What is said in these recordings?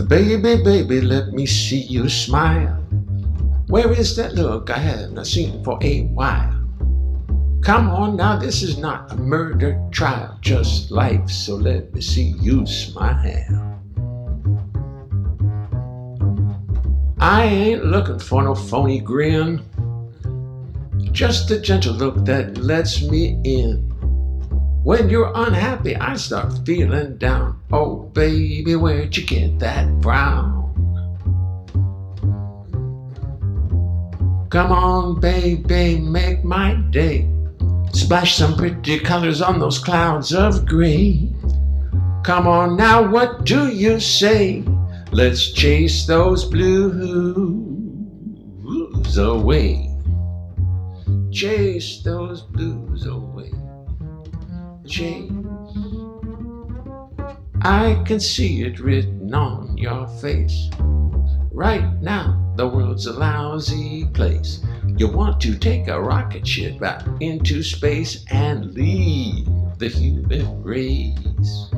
Baby, baby, let me see you smile. Where is that look I have not seen for a while? Come on now, this is not a murder trial, just life, so let me see you smile. I ain't looking for no phony grin, just a gentle look that lets me in. When you're unhappy, I start feeling down. Oh, baby, where'd you get that frown? Come on, baby, make my day. Splash some pretty colors on those clouds of gray. Come on now, what do you say? Let's chase those blues away. Chase those blues away. Chase. I can see it written on your face. Right now, the world's a lousy place. You want to take a rocket ship out into space and leave the human race.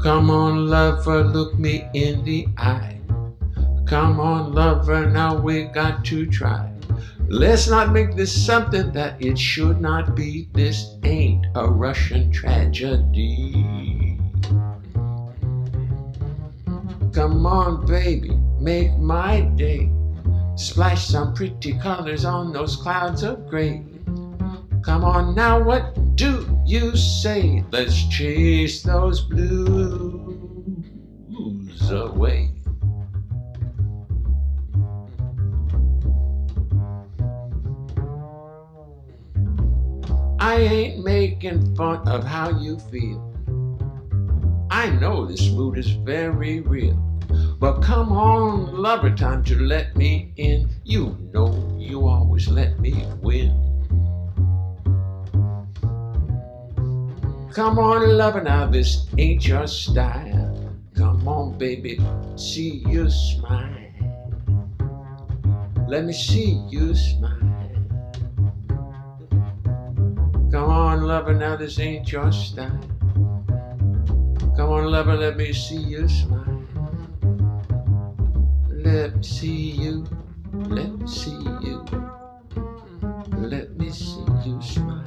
Come on, lover, look me in the eye. Come on, lover, now we got to try. Let's not make this something that it should not be. This ain't a Russian tragedy. Come on, baby, make my day. Splash some pretty colors on those clouds of gray. Come on now, what do you say? Let's chase those blues away. I ain't making fun of how you feel. I know this mood is very real. But come on, lover, time to let me in. You know you always let me win. Come on, lover, now this ain't your style. Come on, baby, see you smile. Let me see you smile. Come on, lover, now this ain't your style. Come on, lover, let me see you smile. Let me see you, let me see you, let me see you smile.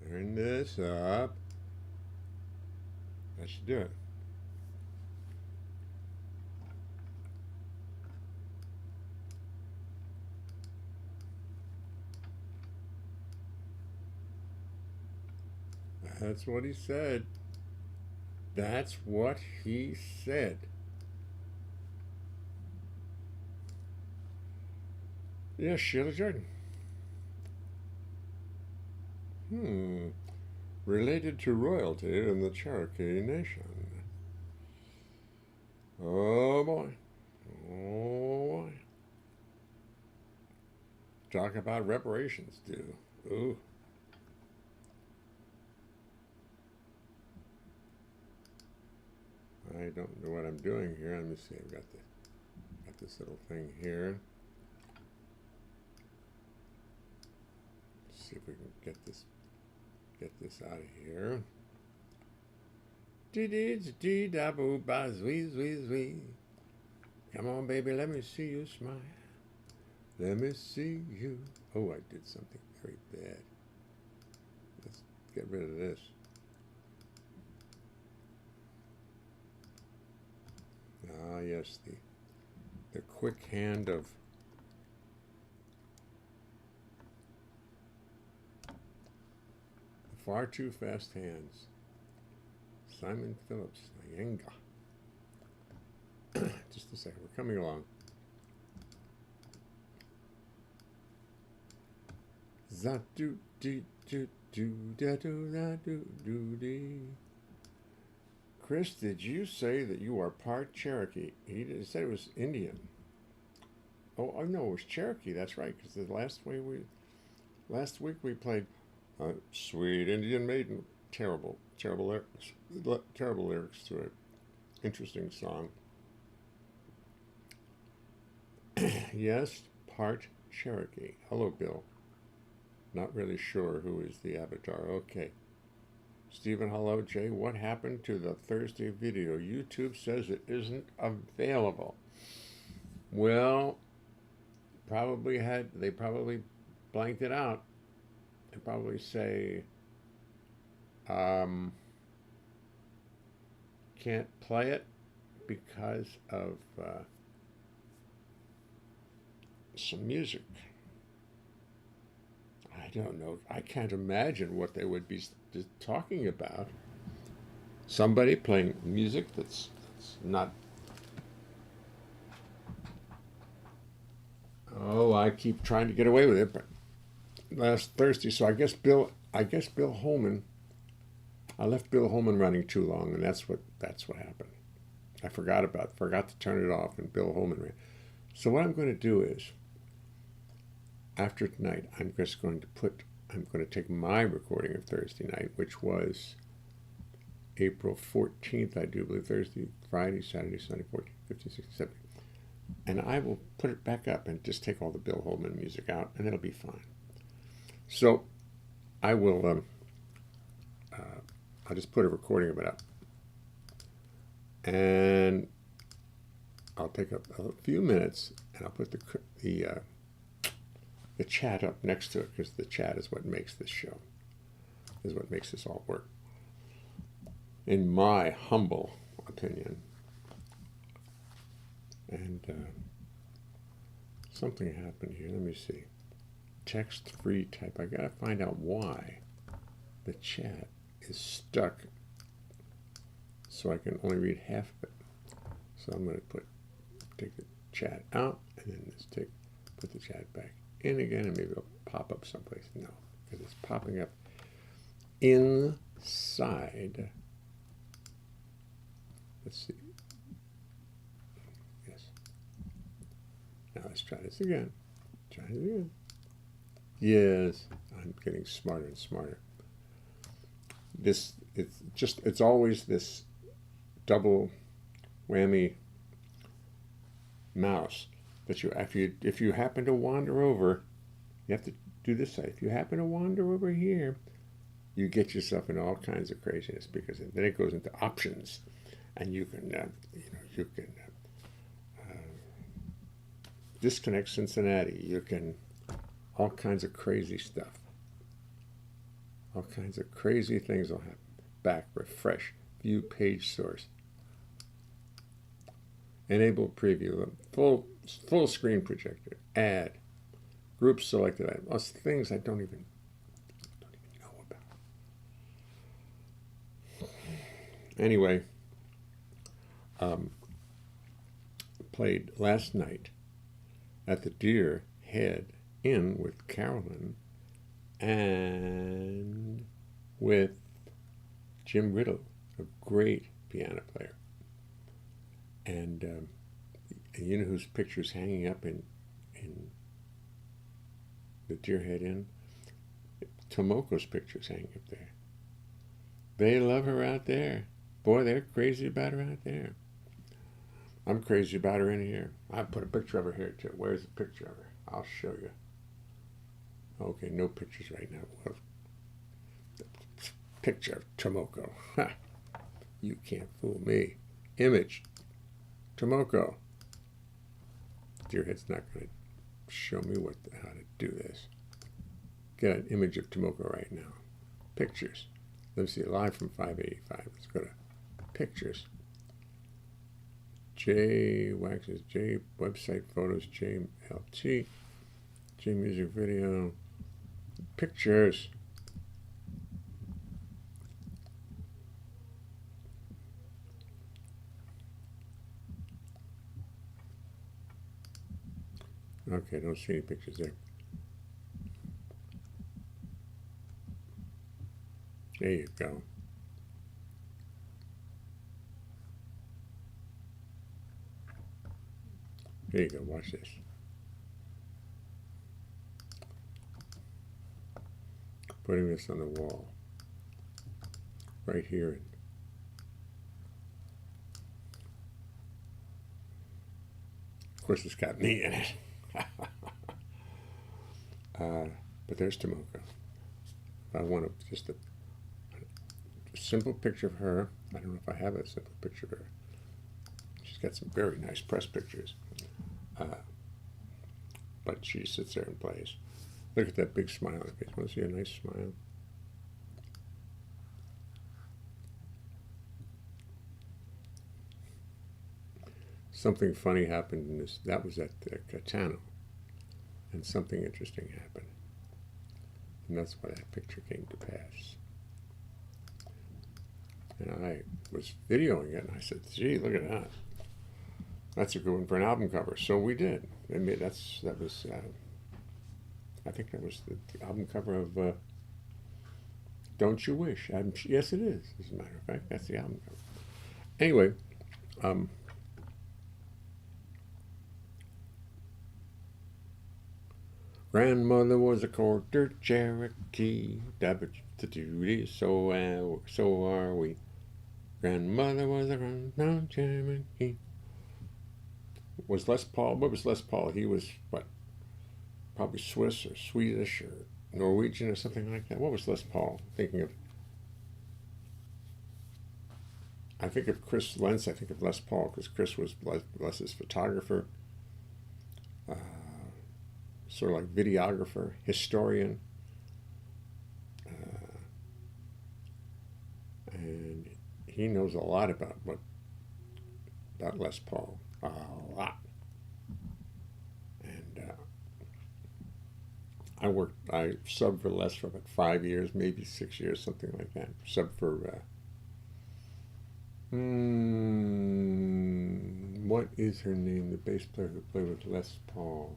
Turn this up. That should do it. That's what he said. That's what he said. Yes, Sheila Jordan. Related to royalty in the Cherokee Nation. Oh boy. Oh boy. Talk about reparations, too. Ooh. I don't know what I'm doing here. Let me see. I've got this little thing here. Let's see if we can get this out of here. Come on, baby, let me see you smile. Let me see you. Oh, I did something very bad. Let's get rid of this. Ah, yes, the quick hand of far too fast hands. Simon Phillips, Nyenga. Just a second, we're coming along. Za-do do do do da do da do do dee. Chris, did you say that you are part Cherokee? He said it was Indian. Oh, no, it was Cherokee. That's right. Because the last week we played "Sweet Indian Maiden." Terrible, terrible lyrics. Terrible lyrics to an interesting song. Yes, part Cherokee. Hello, Bill. Not really sure who is the avatar. Okay. Stephen, hello, Jay. What happened to the Thursday video? YouTube says it isn't available. Well, they probably blanked it out. They probably say, um, can't play it because of some music. I don't know. I can't imagine what they would be talking about. Somebody playing music that's not. Oh, I keep trying to get away with it, but last Thursday. So I guess Bill Holman. I left Bill Holman running too long, and that's what happened. I forgot to turn it off, and Bill Holman ran. So what I'm going to do is, after tonight, I'm going to take my recording of Thursday night, which was April 14th, I do believe, Thursday, Friday, Saturday, Sunday, 14th, 15th, 16th, 17th. And I will put it back up and just take all the Bill Holman music out, and it'll be fine. So I will, I'll just put a recording of it up. And I'll take a few minutes, and I'll put the chat up next to it, because the chat is what makes this show, is what makes this all work, in my humble opinion. And something happened here. Let me see. Text-free type. I gotta find out why the chat is stuck, so I can only read half of it. So I'm gonna take the chat out, and then just put the chat back in again, and maybe it'll pop up someplace. No, because it's popping up inside. Let's see. Yes. Now let's try this again. Try it again. Yes, I'm getting smarter and smarter. It's always this double whammy mouse that if you happen to wander over, you have to do this side. If you happen to wander over here, you get yourself in all kinds of craziness, because then it goes into options, and you can disconnect Cincinnati. You can all kinds of crazy stuff. All kinds of crazy things will happen. Back, refresh, view page source, enable preview, full screen projector, add, group selected, lots of things I don't even know about. Anyway, played last night at the Deer Head Inn with Carolyn and with Jim Riddle, a great piano player. And you know whose picture's hanging up in the Deer Head Inn? Tomoko's picture's hanging up there. They love her out there. Boy, they're crazy about her out there. I'm crazy about her in here. I put a picture of her here too. Where's the picture of her? I'll show you. Okay, no pictures right now. Well, picture of Tomoko. Ha! You can't fool me. Image. Tomoko. Deerhead's not going to show me how to do this. Get an image of Tomoko right now. Pictures. Let me see. Live from 585. Let's go to pictures. J Waxes, J website photos, JLT, J music video, pictures. Okay, I don't see any pictures there. There you go. There you go, watch this. putting this on the wall right here. Of course, it's got me in it. But there's Tomoko. I want just a simple picture of her. I don't know if I have a simple picture of her. She's got some very nice press pictures. But she sits there and plays. Look at that big smile on her face. Want to see a nice smile? Something funny happened in this. That was at Catano. And something interesting happened. And that's why that picture came to pass. And I was videoing it, and I said, gee, look at that. That's a good one for an album cover. So we did. I mean, I think that was the album cover of Don't You Wish. Yes, it is, as a matter of fact. That's the album cover. Anyway, grandmother was a quarter Cherokee, the duty, so are we. Grandmother was a rundown Cherokee. Was Les Paul? What was Les Paul? He was what? Probably Swiss or Swedish or Norwegian or something like that. What was Les Paul? Thinking of. I think of Chris Lentz. I think of Les Paul because Chris was Les's photographer, sort of like videographer, historian, and he knows a lot about Les Paul. A lot. And I subbed for Les for about 5 years, maybe 6 years, something like that. Subbed for, what is her name, the bass player who played with Les Paul?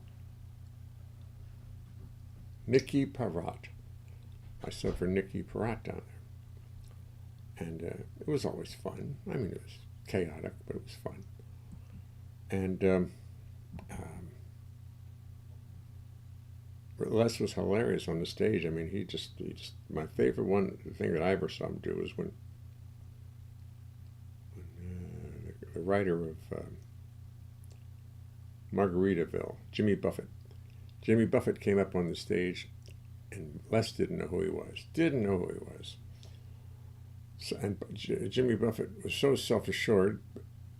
Nikki Parrott. I subbed for Nikki Parrott down there. And it was always fun. I mean, it was chaotic, but it was fun. And Les was hilarious on the stage. I mean, he just my favorite thing that I ever saw him do was when the writer of Margaritaville, Jimmy Buffett came up on the stage, and Les didn't know who he was. So, and Jimmy Buffett was so self-assured.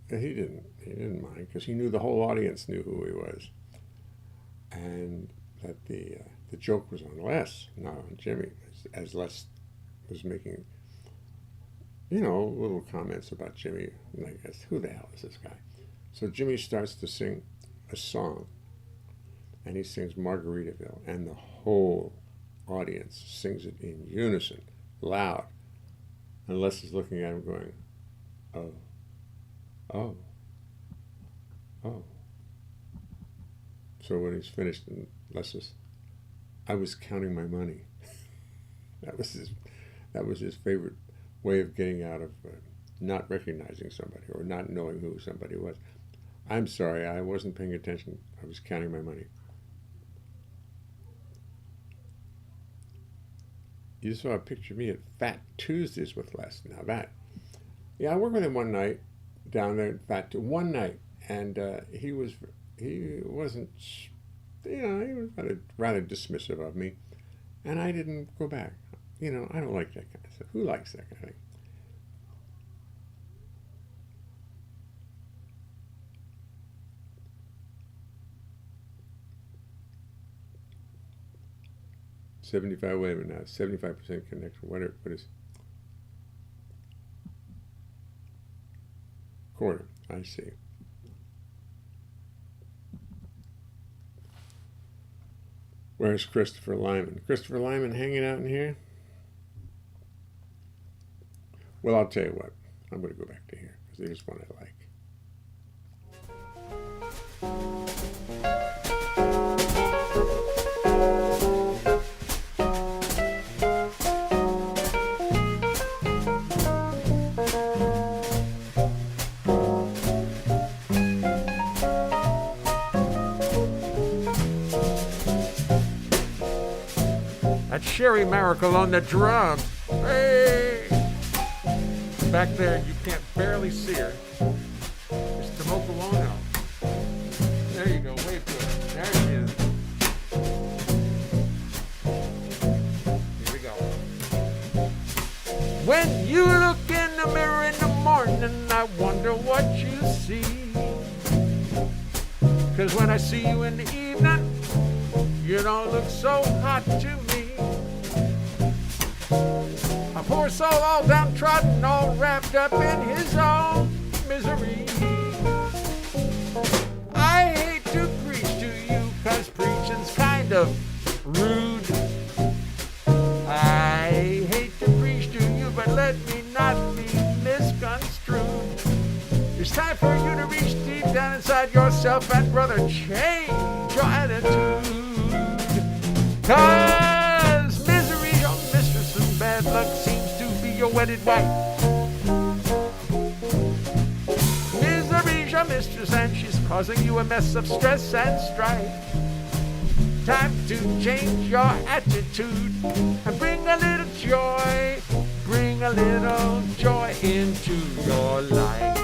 He didn't mind because he knew the whole audience knew who he was, and that the joke was on Les, not on Jimmy, as Les was making, little comments about Jimmy. And I guess, who the hell is this guy? So Jimmy starts to sing a song, and he sings Margaritaville, and the whole audience sings it in unison, loud, and Les is looking at him going, oh. So when he's finished, and Les says, I was counting my money. That was his favorite way of getting out of not recognizing somebody or not knowing who somebody was. I'm sorry, I wasn't paying attention. I was counting my money. You saw a picture of me at Fat Tuesdays with Les. Now I worked with him one night down there at Fat Tuesdays. One night, and he wasn't, he was rather dismissive of me, and I didn't go back. I don't like that kind of stuff. Who likes that kind of thing? Wait a minute now. 75% connection. What is quarter? I see. Where's Christopher Lyman? Christopher Lyman hanging out in here? Well, I'll tell you what. I'm going to go back to here because there's one I like. Sherry Miracle on the drums. Hey! Back there, you can't barely see her. It's Tomoko Ono. There you go, wave to her. There she is. Here we go. When you look in the mirror in the morning, I wonder what you see. 'Cause when I see you in the evening, you don't look so hot to me. A poor soul all downtrodden, all wrapped up in his own misery. I hate to preach to you, 'cause preaching's kind of rude. I hate to preach to you, but let me not be misconstrued. It's time for you to reach deep down inside yourself and, brother, change your attitude. 'Cause misery's your mistress and bad luck seems to be your wedded wife. Misery's your mistress and she's causing you a mess of stress and strife. Time to change your attitude and bring a little joy into your life.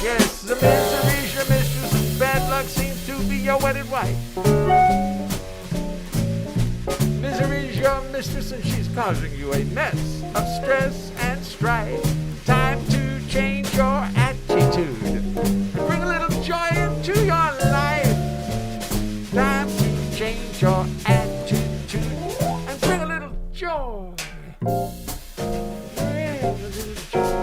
Yes, the misery's your mistress and bad luck seems to be your wedded wife. Misery's your mistress and she's causing you a mess of stress and strife. Time to change your attitude and bring a little joy into your life. Time to change your attitude and bring a little joy. Bring a little joy.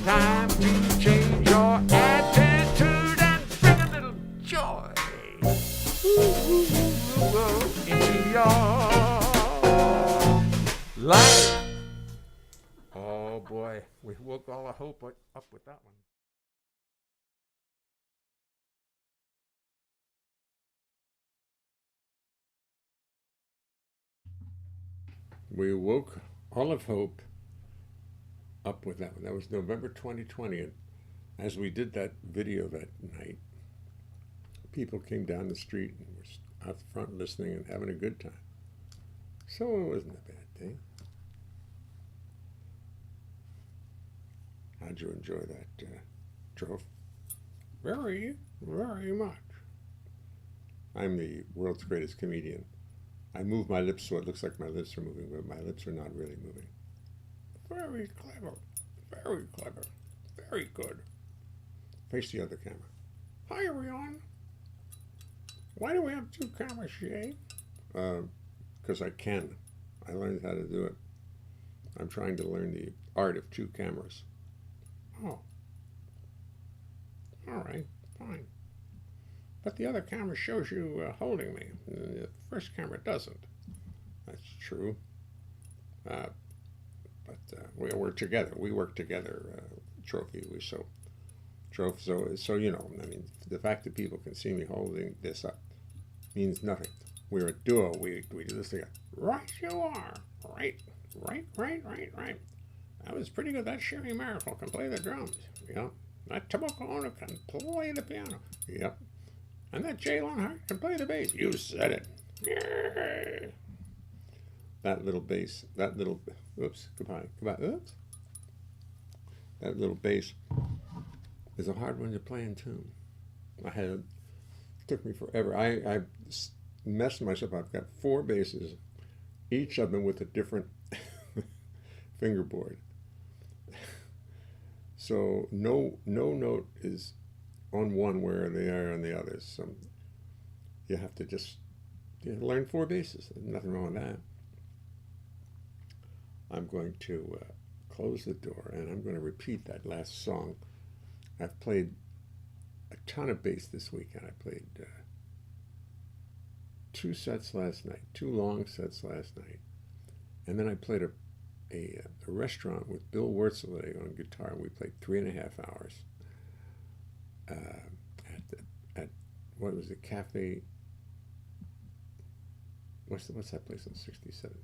Time to change your attitude and bring a little joy into your life. Oh boy, we woke all the hope up with that one. We woke all of hope up with that one. That was November 2020, and as we did that video that night, people came down the street and were out front listening and having a good time. So it wasn't a bad thing. How'd you enjoy that, Trove? Very, very much. I'm the world's greatest comedian. I move my lips so it looks like my lips are moving, but my lips are not really moving. Very clever. Very clever. Very good. Face the other camera. Hi, everyone. Why do we have two cameras, Shay? Because I can. I learned how to do it. I'm trying to learn the art of two cameras. Oh. All right, fine. But the other camera shows you holding me. The first camera doesn't. That's true. But we work together. We work together, Trophy. So you know, I mean, the fact that people can see me holding this up means nothing. We're a duo. We do this together. Right, you are. Right. That was pretty good. That Sherry Miracle can play the drums. Yep. That Tabacona can play the piano. Yep. And that Jay Leonhart can play the bass. You said it. Yay. That little bass. Oops. Goodbye. Oops. That little bass is a hard one to play in tune. It took me forever. I messed myself up. I've got 4 basses, each of them with a different fingerboard. So no note is on one where they are on the others. So you have to learn 4 basses. There's nothing wrong with that. I'm going to close the door and I'm going to repeat that last song. I've played a ton of bass this weekend. I played 2 sets last night, 2 long sets last night. And then I played a restaurant with Bill Wurzelay on guitar, and we played 3.5 hours at what was it, Cafe? What's that place on 67?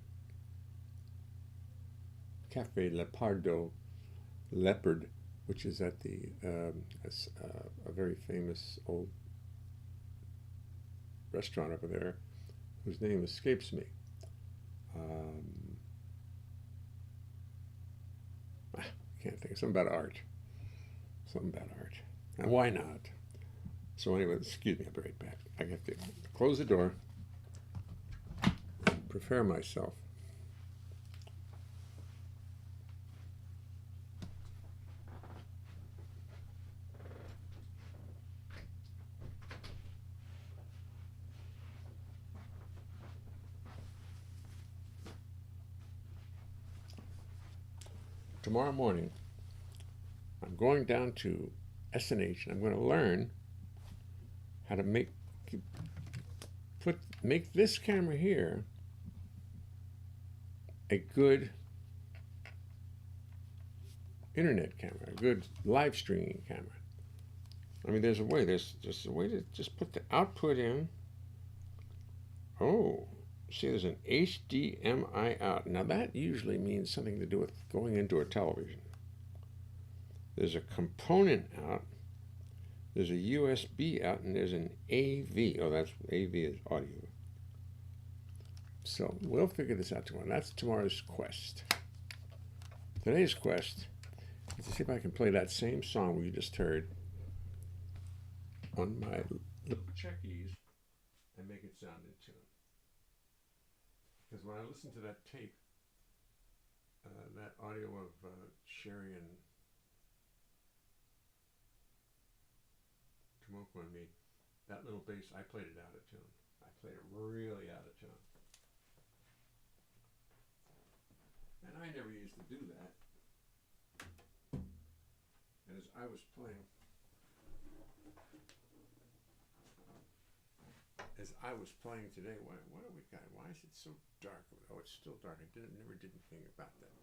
Cafe Leopard, which is at a very famous old restaurant over there, whose name escapes me. I can't think of something about art. And why not? So anyway, excuse me, I'll be right back. I have to close the door, prepare myself. Tomorrow morning, I'm going down to S&H and I'm going to learn how to make this camera here a good internet camera, a good live streaming camera. I mean, there's just a way to just put the output in. Oh, see, there's an HDMI out. Now that usually means something to do with going into a television. There's a component out. There's a USB out, and there's an AV. Oh, that's AV is audio. So we'll figure this out tomorrow. That's tomorrow's quest. Today's quest is to see if I can play that same song we just heard on my little checkies and make it sound in tune. Because when I listen to that tape, that audio of Sherry and Tomoko and me, that little bass, I played it out of tune. I played it really out of tune. And I never used to do that. And as I was playing, today, what do we got? Why is it so dark? Oh, it's still dark. I never did anything about that.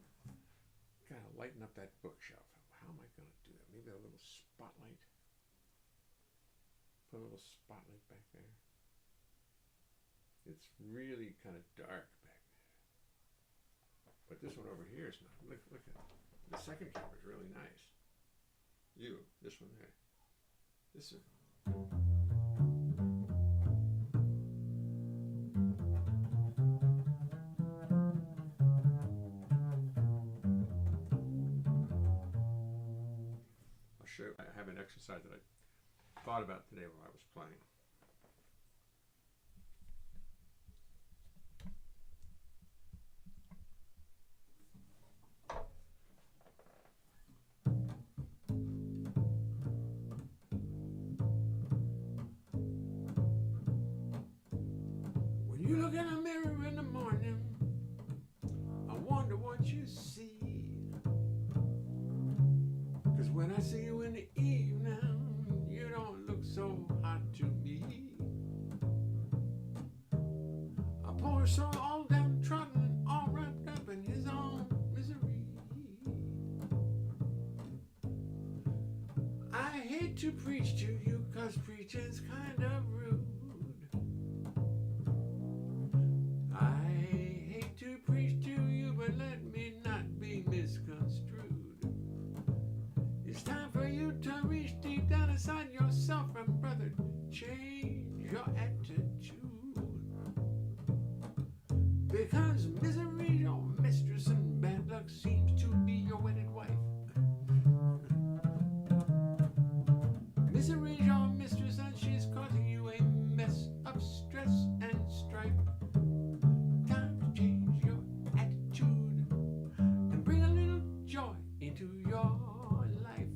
Gotta lighten up that bookshelf. How am I going to do that? Maybe a little spotlight. Put a little spotlight back there. It's really kind of dark back there. But this one over here is not. Look at it. The second cap is really nice. This one there. This one. I'll show you. I have an exercise that I thought about today while I was playing. You look in a mirror in the morning, I wonder what you see. 'Cause when I see you in the evening, you don't look so hot to me. A poor soul all downtrodden, all wrapped up in his own misery. I hate to preach to you, 'cause preaching's kind of rude. I hate to preach to you, but let me not be misconstrued. It's time for you to reach deep down inside yourself and, brother, change your attitude. Because misery, your mistress, and bad luck seems to be your wedded wife. Misery, your mistress, and she's causing you a mess of stress and strife. Into your life.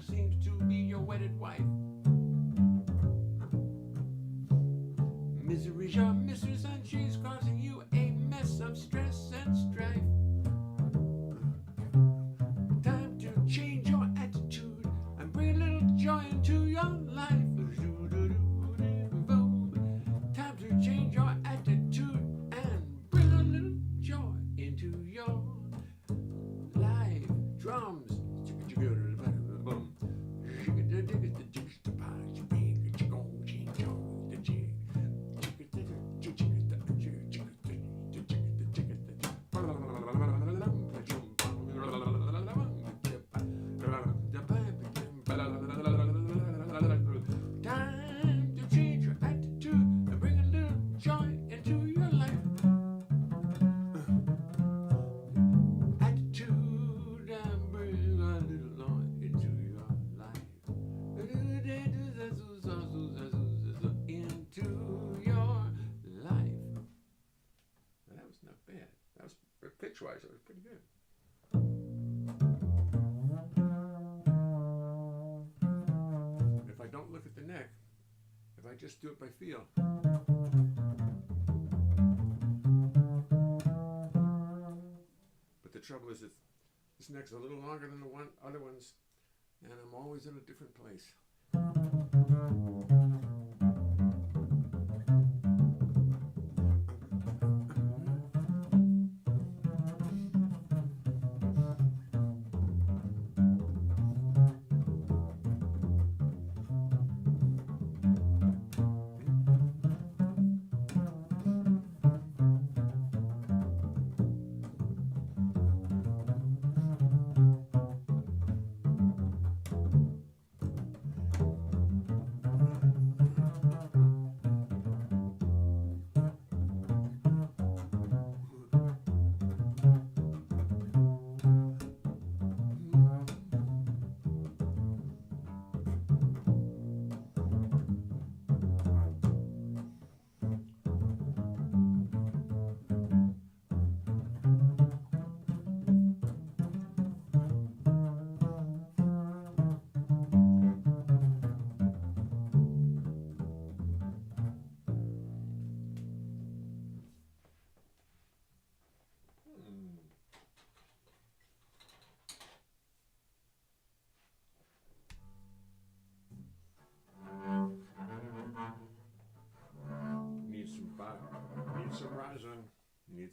Seems to be your wedded wife. Misery's your mistress, and she's causing you a mess of stress and strife. Time to change your attitude and bring a little joy into your life. Time to change your attitude and bring a little joy into your life. Drums. Time to change your attitude and bring a little joy into your life. Attitude and bring a little joy into your life. Into your life. Now that was not bad. That was, pitch-wise, it was pretty good. If I don't look at the neck, if I just do it by feel. But the trouble is that this neck's a little longer than the other ones, and I'm always in a different place.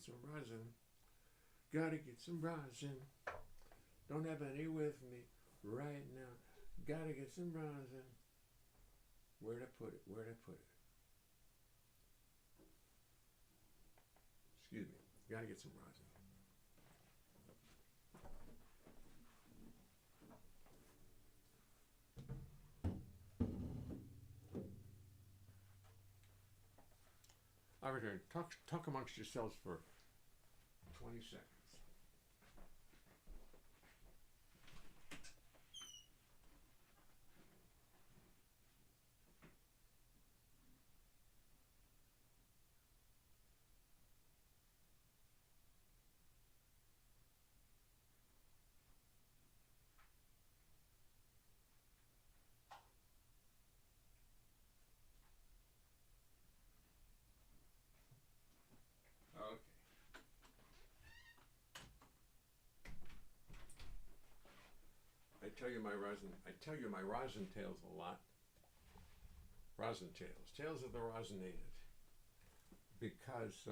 some rosin. Gotta get some rosin. Don't have any with me right now. Gotta get some rosin. Where'd I put it? Where'd I put it? Excuse me. Gotta get some rosin. I'll return. Talk amongst yourselves for 20 seconds. Okay. I tell you my rosin tales a lot. Rosin tales. Tales of the rosinated. Because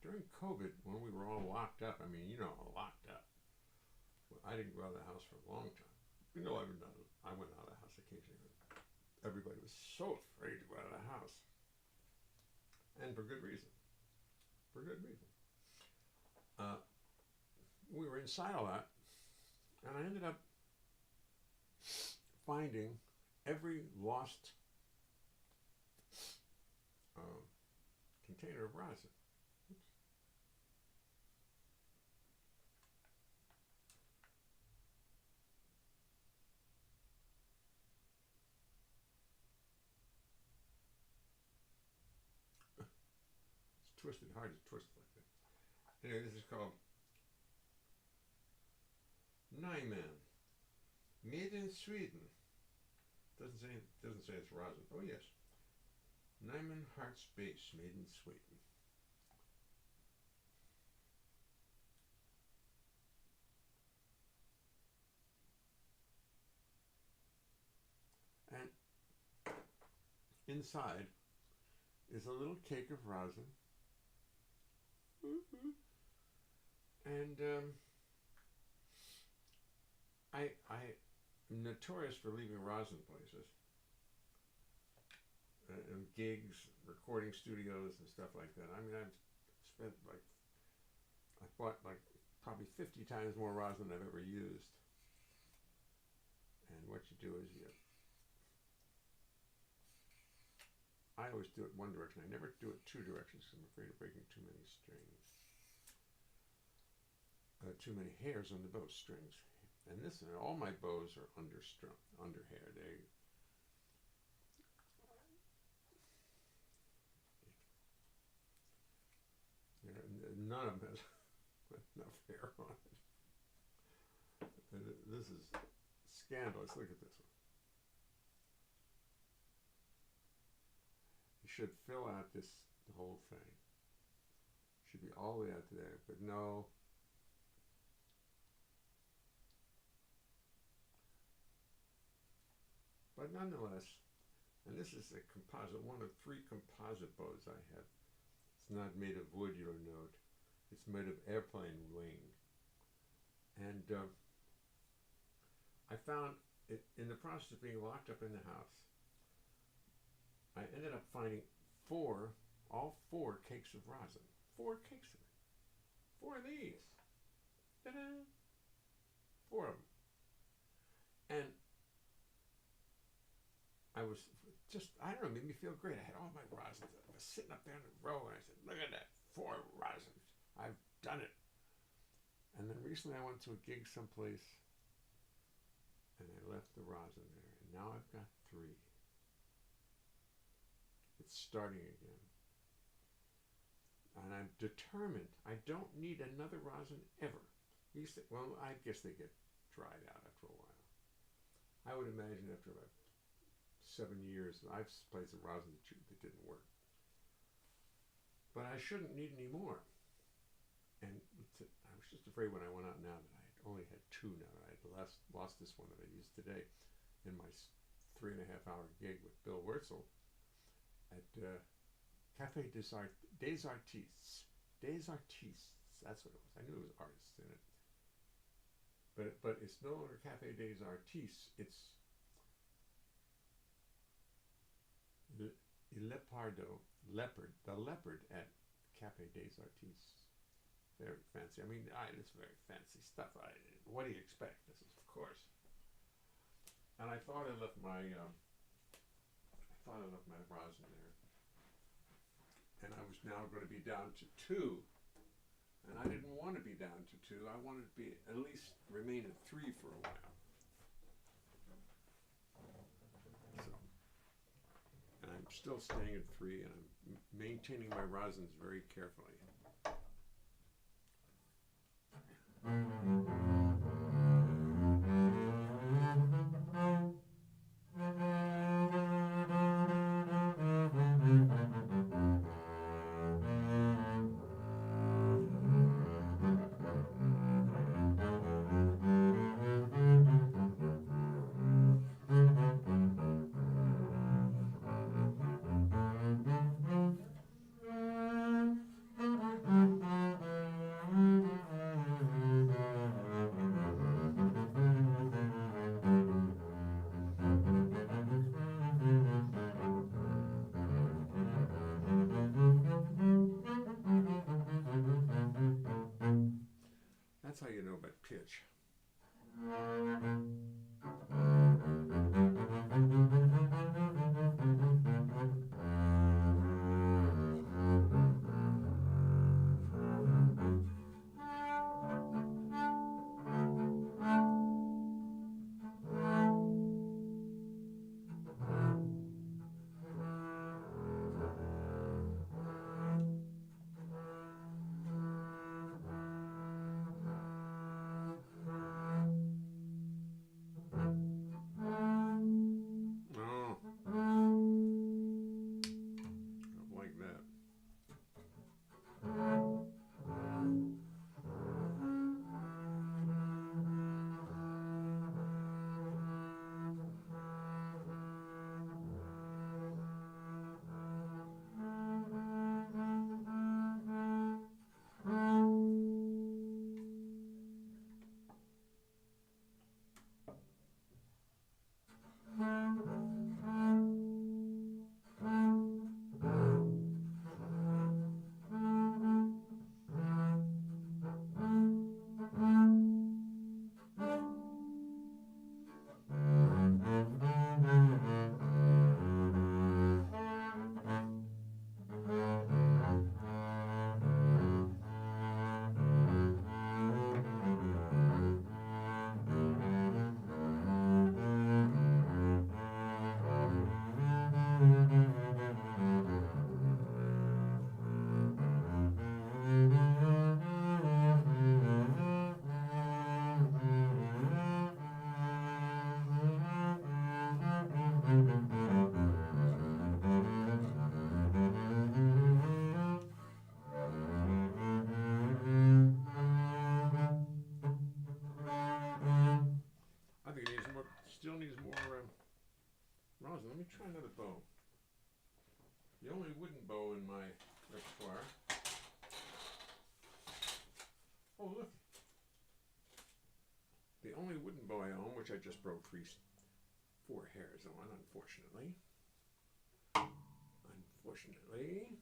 during COVID, when we were all locked up, locked up. Well, I didn't go out of the house for a long time. I went out of the house occasionally. Everybody was so afraid to go out of the house. And for good reason. For good reason. We were inside a lot, and I ended up finding every lost container of rosin. Oops. It's twisted, hard to twist like that. Anyway, this is called Nyman, made in Sweden. Doesn't say it's rosin. Oh yes, Leonhart base, made in Sweden. And inside is a little cake of rosin. And I am notorious for leaving rosin places, and gigs, recording studios, and stuff like that. I mean, I bought probably 50 times more rosin than I've ever used. And what you do is I always do it one direction. I never do it two directions because I'm afraid of breaking too many strings. Too many hairs on the bow strings. And all my bows are under hair. None of them has enough hair on it. This is scandalous. Look at this one. You should fill out the whole thing. Should be all the way out to there, but no. But nonetheless, and this is a composite, one of 3 composite bows I have. It's not made of wood, you'll note. It's made of airplane wing. And I found it in the process of being locked up in the house. I ended up finding all four cakes of rosin. 4 cakes of it. 4 of these. Ta-da! 4 of them. And I was I don't know, it made me feel great. I had all my rosins. I was sitting up there in a row, and I said, look at that, 4 rosins. I've done it. And then recently I went to a gig someplace, and I left the rosin there. And now I've got 3. It's starting again. And I'm determined. I don't need another rosin ever. Well, I guess they get dried out after a while. I would imagine after about 7 years, I've played some rosin that didn't work. But I shouldn't need any more. And I was just afraid when I went out now that I had only had two now. I had lost this one that I used today in my 3.5 hour gig with Bill Wurzel at Cafe des Artistes. Des Artistes. That's what it was. I knew it was artists in it. But it's no longer Cafe des Artistes. It's the leopard at Cafe des Artistes. Very fancy. I mean, it's very fancy stuff. What do you expect? This is, of course. And I thought I left my rosin there, and I was now going to be down to 2. And I didn't want to be down to 2. I wanted to be at least remain at 3 for a while. So, and I'm still staying at 3, and I'm maintaining my rosins very carefully. That's how you know about pitch. Oh, I don't like that. I think it needs more. Still needs more rosin. Let me try another bow. The only wooden bow in my repertoire. Oh, look. The only wooden bow I own, which I just broke 4 hairs on, unfortunately. Unfortunately.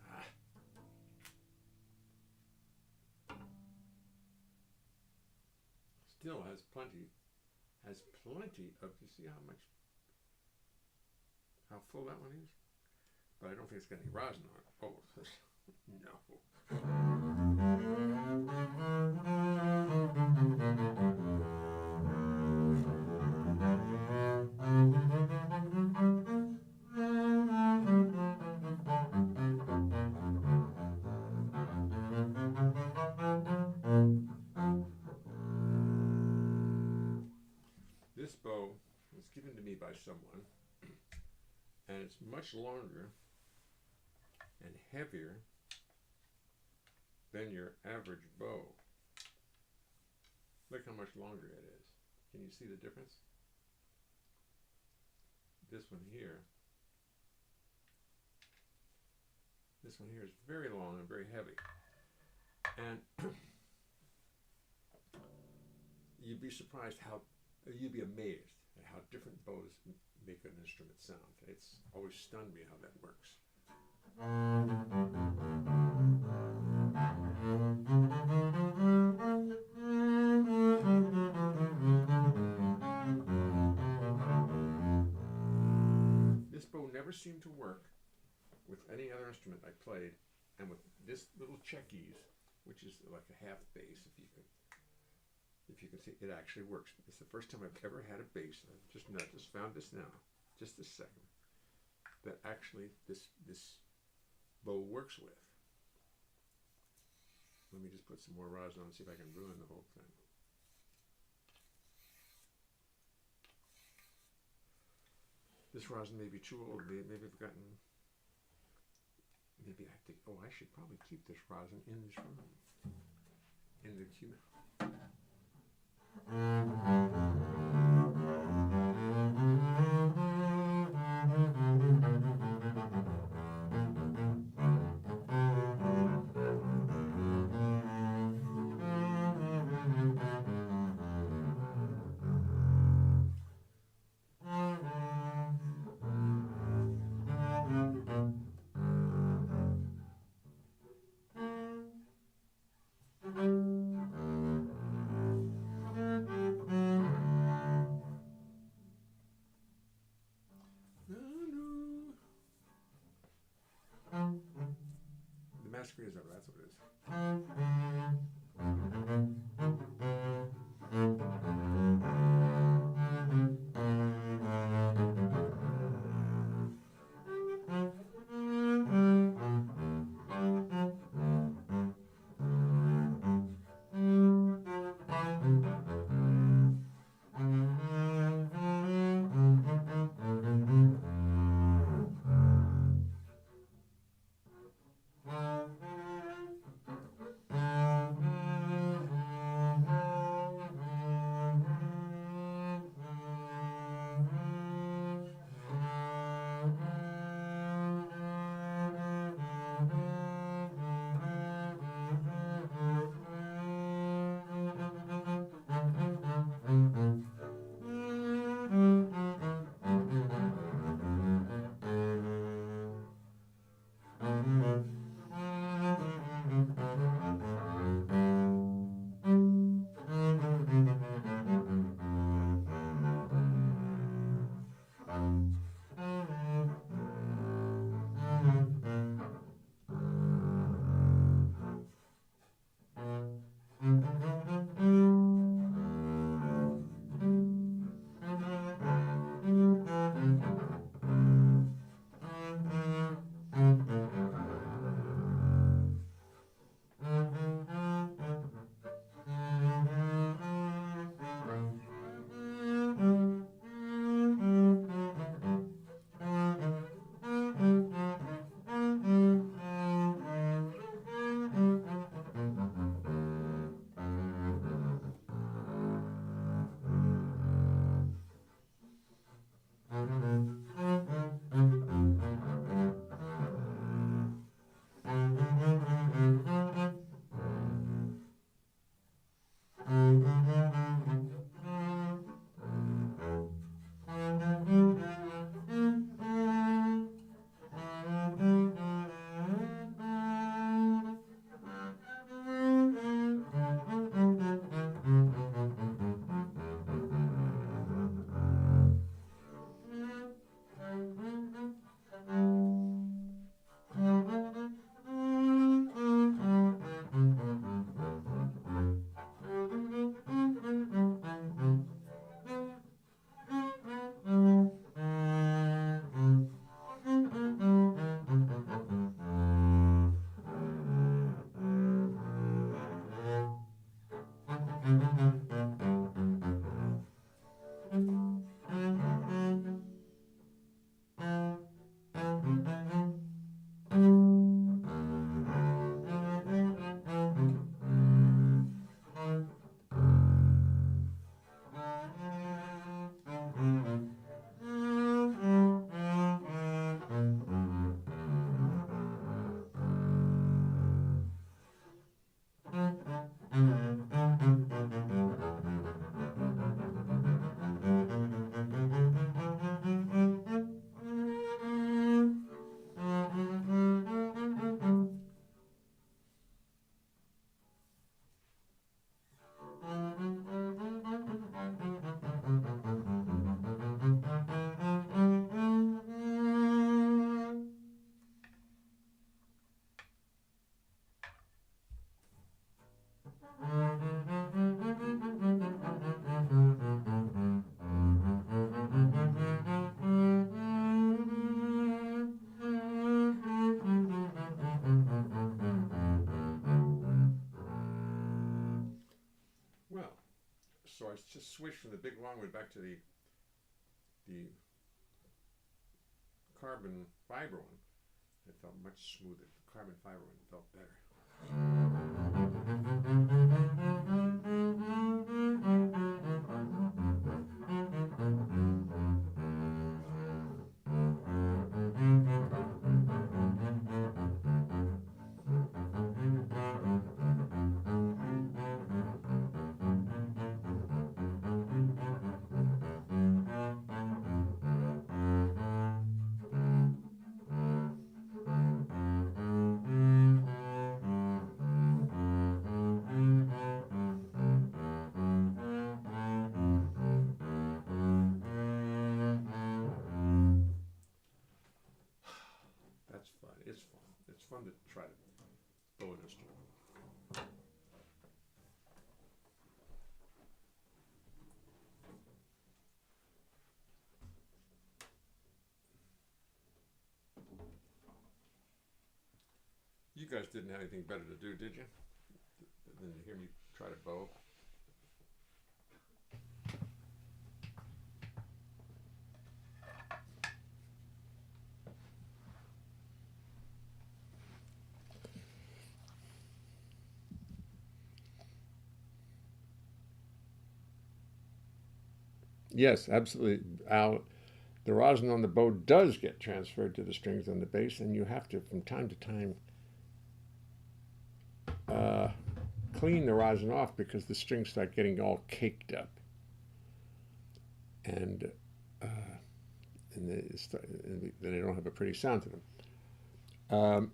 Ah. Still has plenty of, you see how full that one is? But I don't think it's got any rosin on it. Oh, no. This bow was given to me by someone, and it's much longer, and heavier than your average bow. Look how much longer it is. Can you see the difference? This one here is very long and very heavy. And you'd be surprised you'd be amazed at how different bows make an instrument sound. It's always stunned me how that works. This bow never seemed to work with any other instrument I played, and with this little checkies, which is like a half bass, if you can see, it actually works. It's the first time I've ever had a bass. I just found this now, just a second, that actually this bow works with. Let me just put some more rosin on and see if I can ruin the whole thing. This rosin may be too old. Maybe I've gotten. Maybe I think. Oh, I should probably keep this rosin in this room. In the cube. The masquerade is over, that's what it is. switch from the big long one back to the carbon fiber one, it felt much smoother. The carbon fiber one felt better. That's fun. It's fun. It's fun to try to blow an instrument. You guys didn't have anything better to do, did you? Than to hear me try to bow? Yes, absolutely, Al. The rosin on the bow does get transferred to the strings on the bass, and you have to, from time to time, clean the rosin off because the strings start getting all caked up, and then they don't have a pretty sound to them.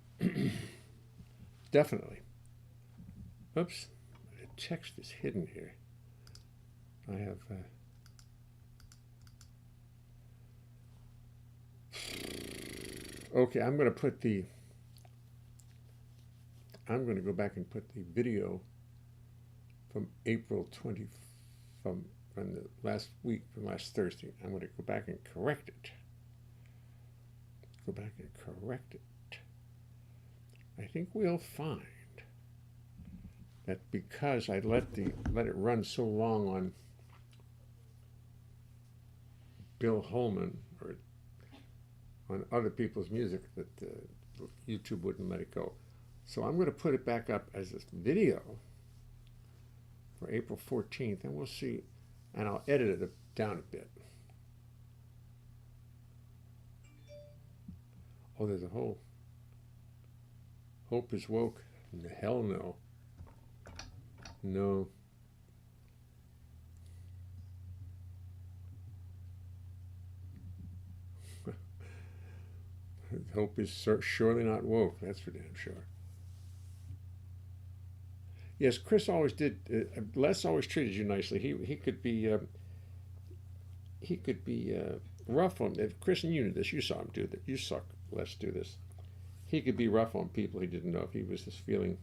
Definitely. Oops, the text is hidden here. I have. Okay, I'm going to go back and put the video from April 20, from the last week, from last Thursday. I'm going to go back and correct it. I think we'll find that because I let it run so long on Bill Holman or on other people's music that YouTube wouldn't let it go. So I'm going to put it back up as a video for April 14th, and we'll see, and I'll edit it down a bit. Oh, there's a whole hope is woke. Hell no. No. Hope is surely not woke. That's for damn sure. Yes, Chris always did. Les always treated you nicely. He could be rough on. If Chris and you knew this, you saw him do that. You saw Les do this. He could be rough on people he didn't know if he was just feeling.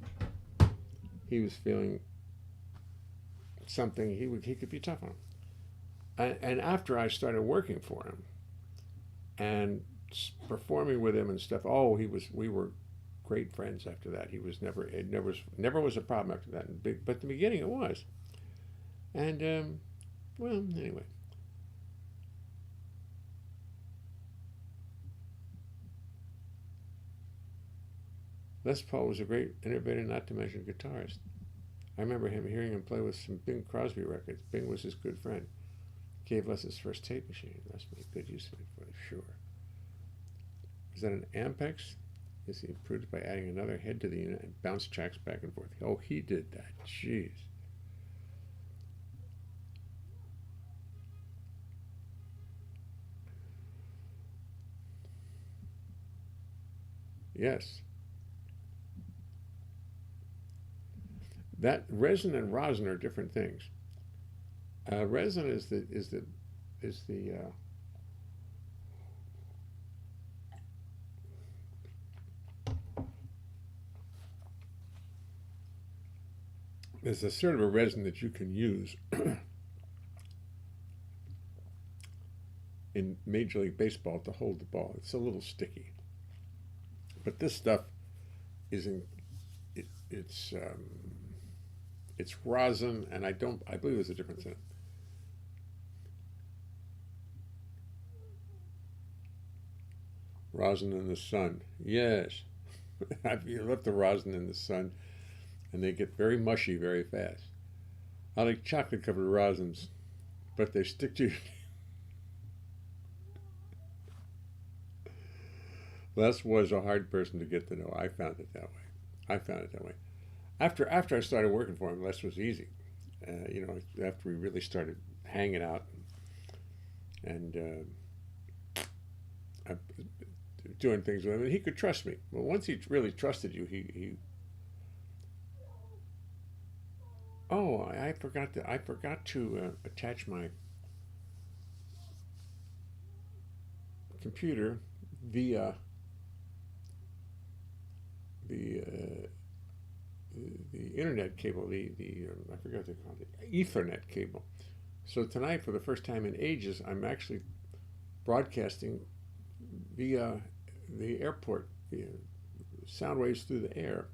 He was feeling something. He could be tough on him. And after I started working for him, and performing with him and stuff. Oh, we were great friends after that. It never was a problem after that. But in the beginning it was. And, well, anyway. Les Paul was a great innovator, not to mention guitarist. I remember hearing him play with some Bing Crosby records. Bing was his good friend. Gave Les his first tape machine. Les made good use of it for sure. Is that an Ampex? Is he improved it by adding another head to the unit and bounce tracks back and forth? Oh, he did that. Jeez. Yes. That resin and rosin are different things. Resin is the there's a sort of a resin that you can use in Major League Baseball to hold the ball. It's a little sticky, but this stuff isn't. It's rosin, and I believe there's a difference in it. Rosin in the sun. Yes. You left the rosin in the sun, and they get very mushy very fast. I like chocolate covered rosins, but they stick to you. Les was a hard person to get to know. I found it that way. I found it that way. After I started working for him, Les was easy. After we really started hanging out and doing things with him, and he could trust me. Well, once he really trusted you, he oh, I forgot to attach my computer via the internet cable, I forgot what they call it, Ethernet cable. So tonight, for the first time in ages, I'm actually broadcasting via the airport, via sound waves through the air.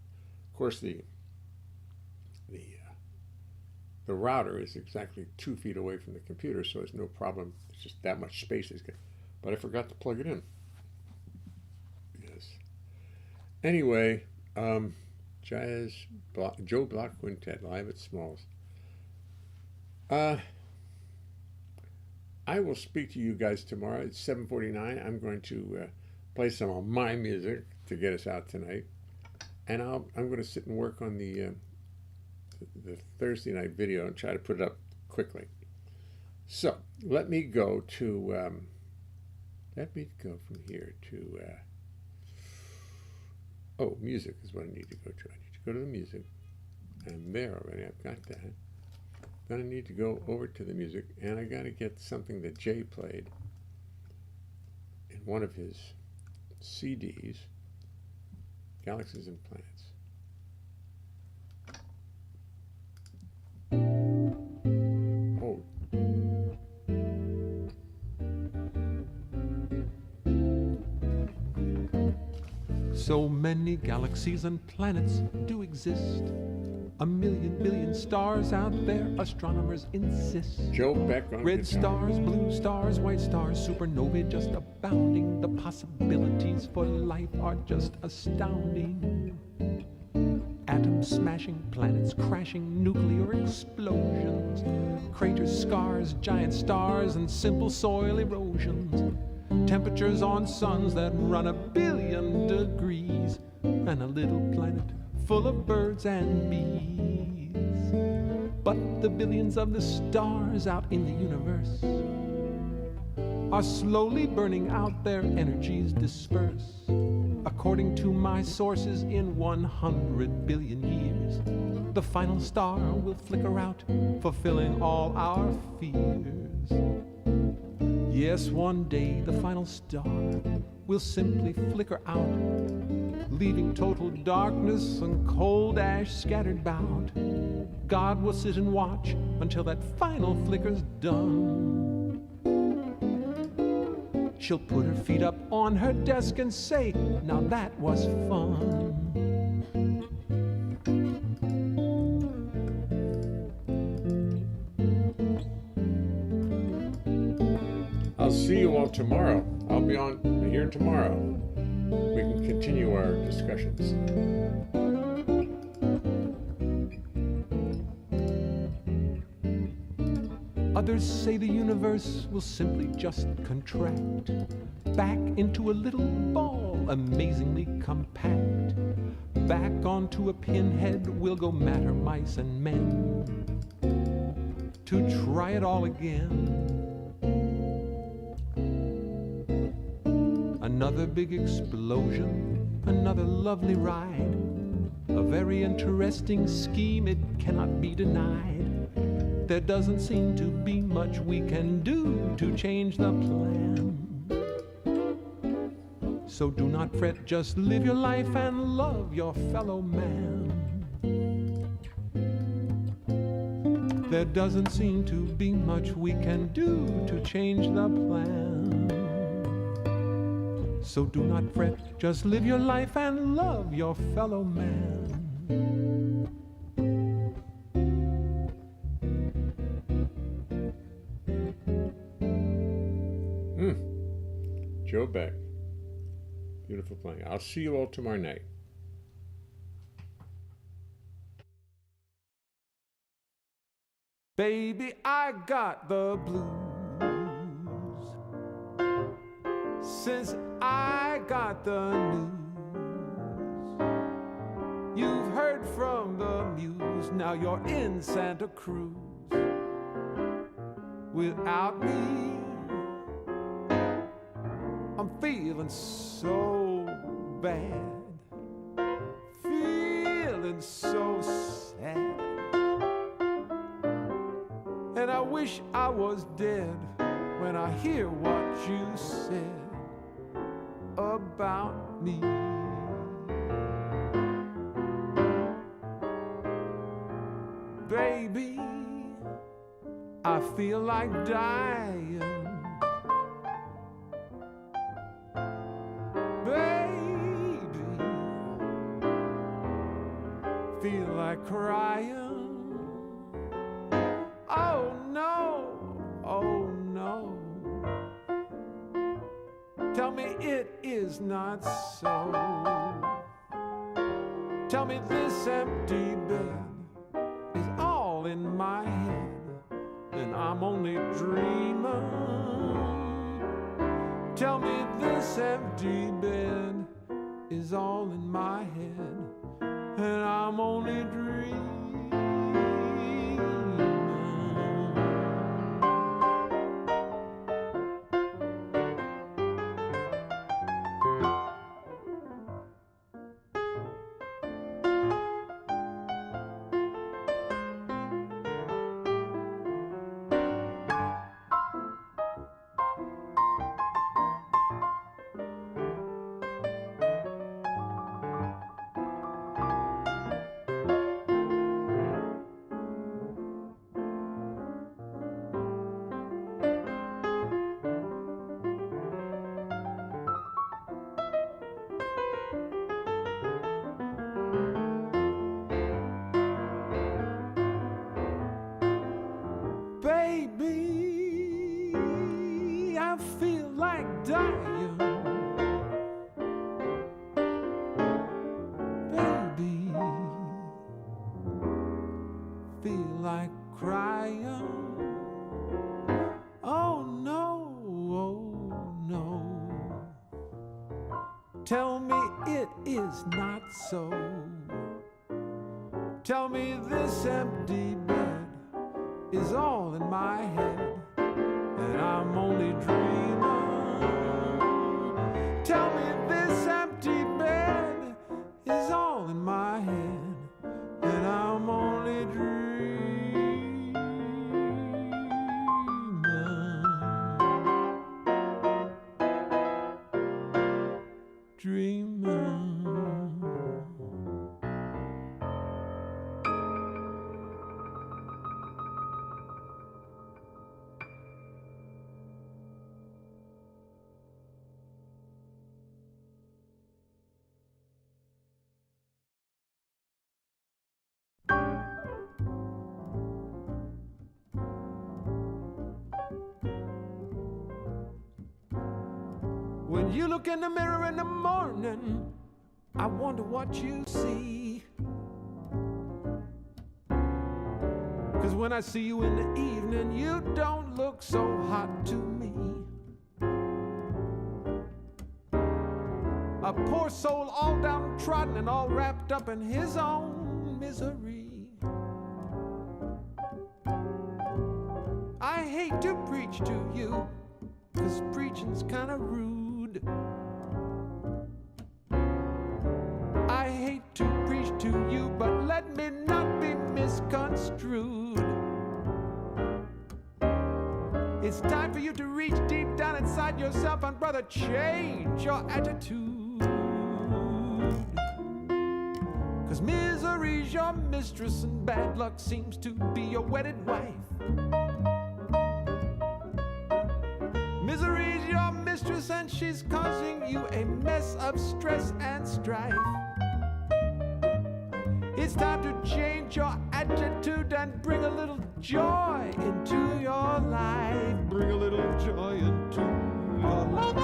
Of course, the router is exactly 2 feet away from the computer, so it's no problem. It's just that much space is good. But I forgot to plug it in. Yes. Anyway, Joe Block Quintet live at Smalls. I will speak to you guys tomorrow. It's 7:49. I'm going to play some of my music to get us out tonight, and I'm going to sit and work on the Thursday night video and try to put it up quickly. So let me go from here to music is what I need to go to. I need to go to the music. I'm there already. I've got that. Then I need to go over to the music, and I got to get something that Jay played in one of his CDs, Galaxies and Planets. So many galaxies and planets do exist. A million billion stars out there, astronomers insist. Joe Beck on Red guitar. stars, blue stars, white stars, supernovae just abounding. The possibilities for life are just astounding. Atoms smashing, planets crashing, nuclear explosions, craters, scars, giant stars, and simple soil erosions. Temperatures on suns that run 1 billion degrees, and a little planet full of birds and bees. But the billions of the stars out in the universe are slowly burning out, their energies disperse. According to my sources, in 100 billion years, the final star will flicker out, fulfilling all our fears. Yes, one day the final star will simply flicker out, leaving total darkness and cold ash scattered about. God will sit and watch until that final flicker's done. She'll put her feet up on her desk and say, now that was fun. I'll see you all tomorrow. I'll be on here tomorrow. We can continue our discussions. Others say the universe will simply just contract back into a little ball, amazingly compact. Back onto a pinhead will go matter, mice, and men to try it all again. Another big explosion, another lovely ride, a very interesting scheme, it cannot be denied. There doesn't seem to be much we can do to change the plan. So do not fret, just live your life and love your fellow man. There doesn't seem to be much we can do to change the plan. So do not fret, just live your life and love your fellow man. Joe Beck. Beautiful playing. I'll see you all tomorrow night. Baby, I got the blues since I got the news. You've heard from the muse, now you're in Santa Cruz. Without me, I'm feeling so bad, feeling so sad. And I wish I was dead when I hear what you said about me. Baby, I feel like dying. Baby, feel like crying. Oh no, oh no. Tell me it is not so. Tell me this empty bed is all in my head, and I'm only dreaming. Tell me this empty bed is all in my head, and I'm only dreaming. Baby, I feel like dying. Baby, feel like crying. Oh no, oh no. Tell me it is not so. Tell me this empty bed is all in my head, and I'm only dreaming. Tell me this empty bed is all in my head, and I'm only dreaming. Dreaming. When you look in the mirror in the morning, I wonder what you see. 'Cause when I see you in the evening, you don't look so hot to me. A poor soul all downtrodden and all wrapped up in his own misery. I hate to preach to you, 'cause preaching's kinda rude. I hate to preach to you, but let me not be misconstrued. It's time for you to reach deep down inside yourself and, brother, change your attitude. 'Cause misery's your mistress and bad luck seems to be your wedded wife. Misery's your mistress and she's causing you a mess of stress and strife. It's time to change your attitude and bring a little joy into your life. Bring a little joy into your life.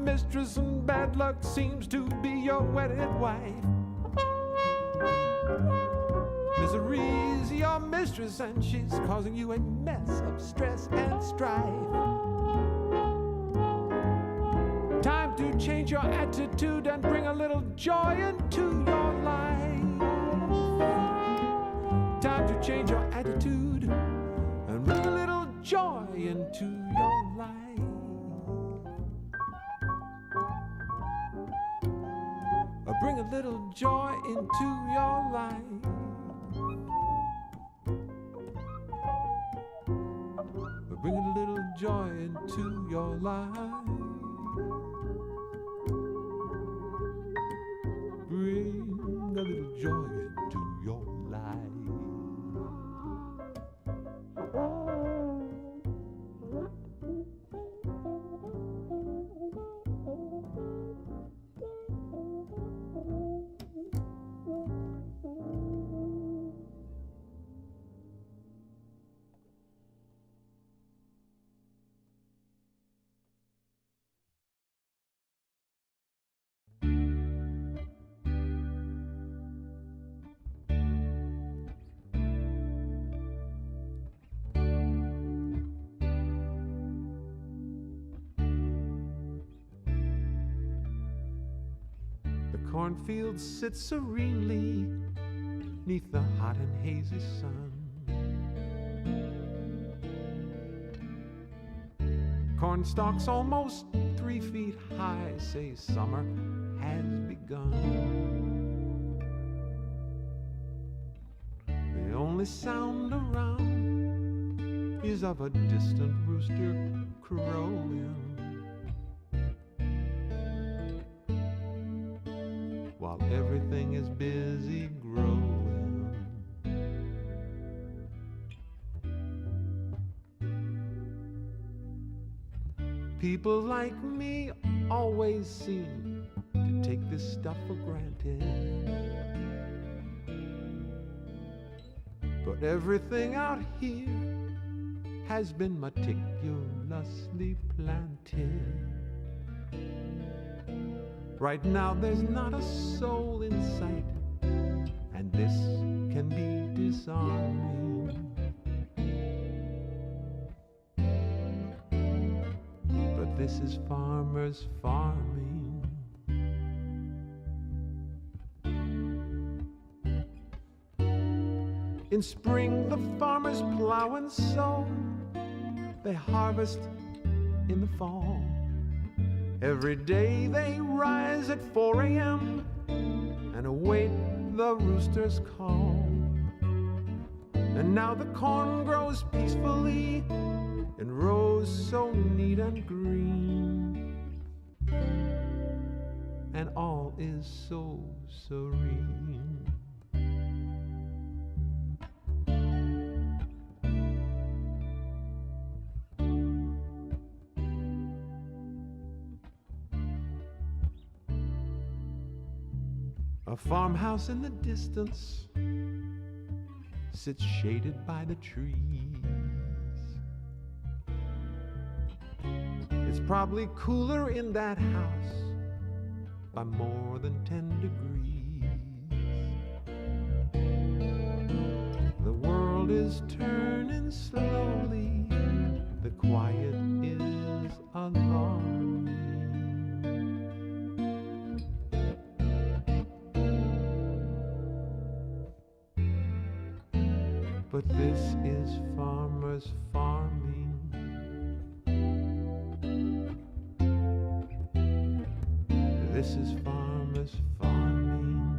mistress and bad luck seems to be your wedded wife. Misery's your mistress and she's causing you a mess of stress and strife. Time to change your attitude and bring a little joy into your life. Time to change your attitude and bring a little joy into your life. Bring a little joy into your life. Bring a little joy into your life. Bring a little joy into your life. Cornfields sit serenely neath the hot and hazy sun. Corn stalks almost 3 feet high say summer has begun. The only sound around is of a distant rooster crowing, while everything is busy growing. People like me always seem to take this stuff for granted, but everything out here has been meticulously planted. Right now there's not a soul in sight, and this can be disarming. But this is farmers farming. In spring the farmers plow and sow, they harvest in the fall. Every day they rise at 4 a.m. and await the rooster's call. And now the corn grows peacefully in rows so neat and green, and all is so serene. A farmhouse in the distance sits shaded by the trees. It's probably cooler in that house by more than 10 degrees. The world is turning slowly, the quiet is alarming. But this is farmers farming. This is farmers farming.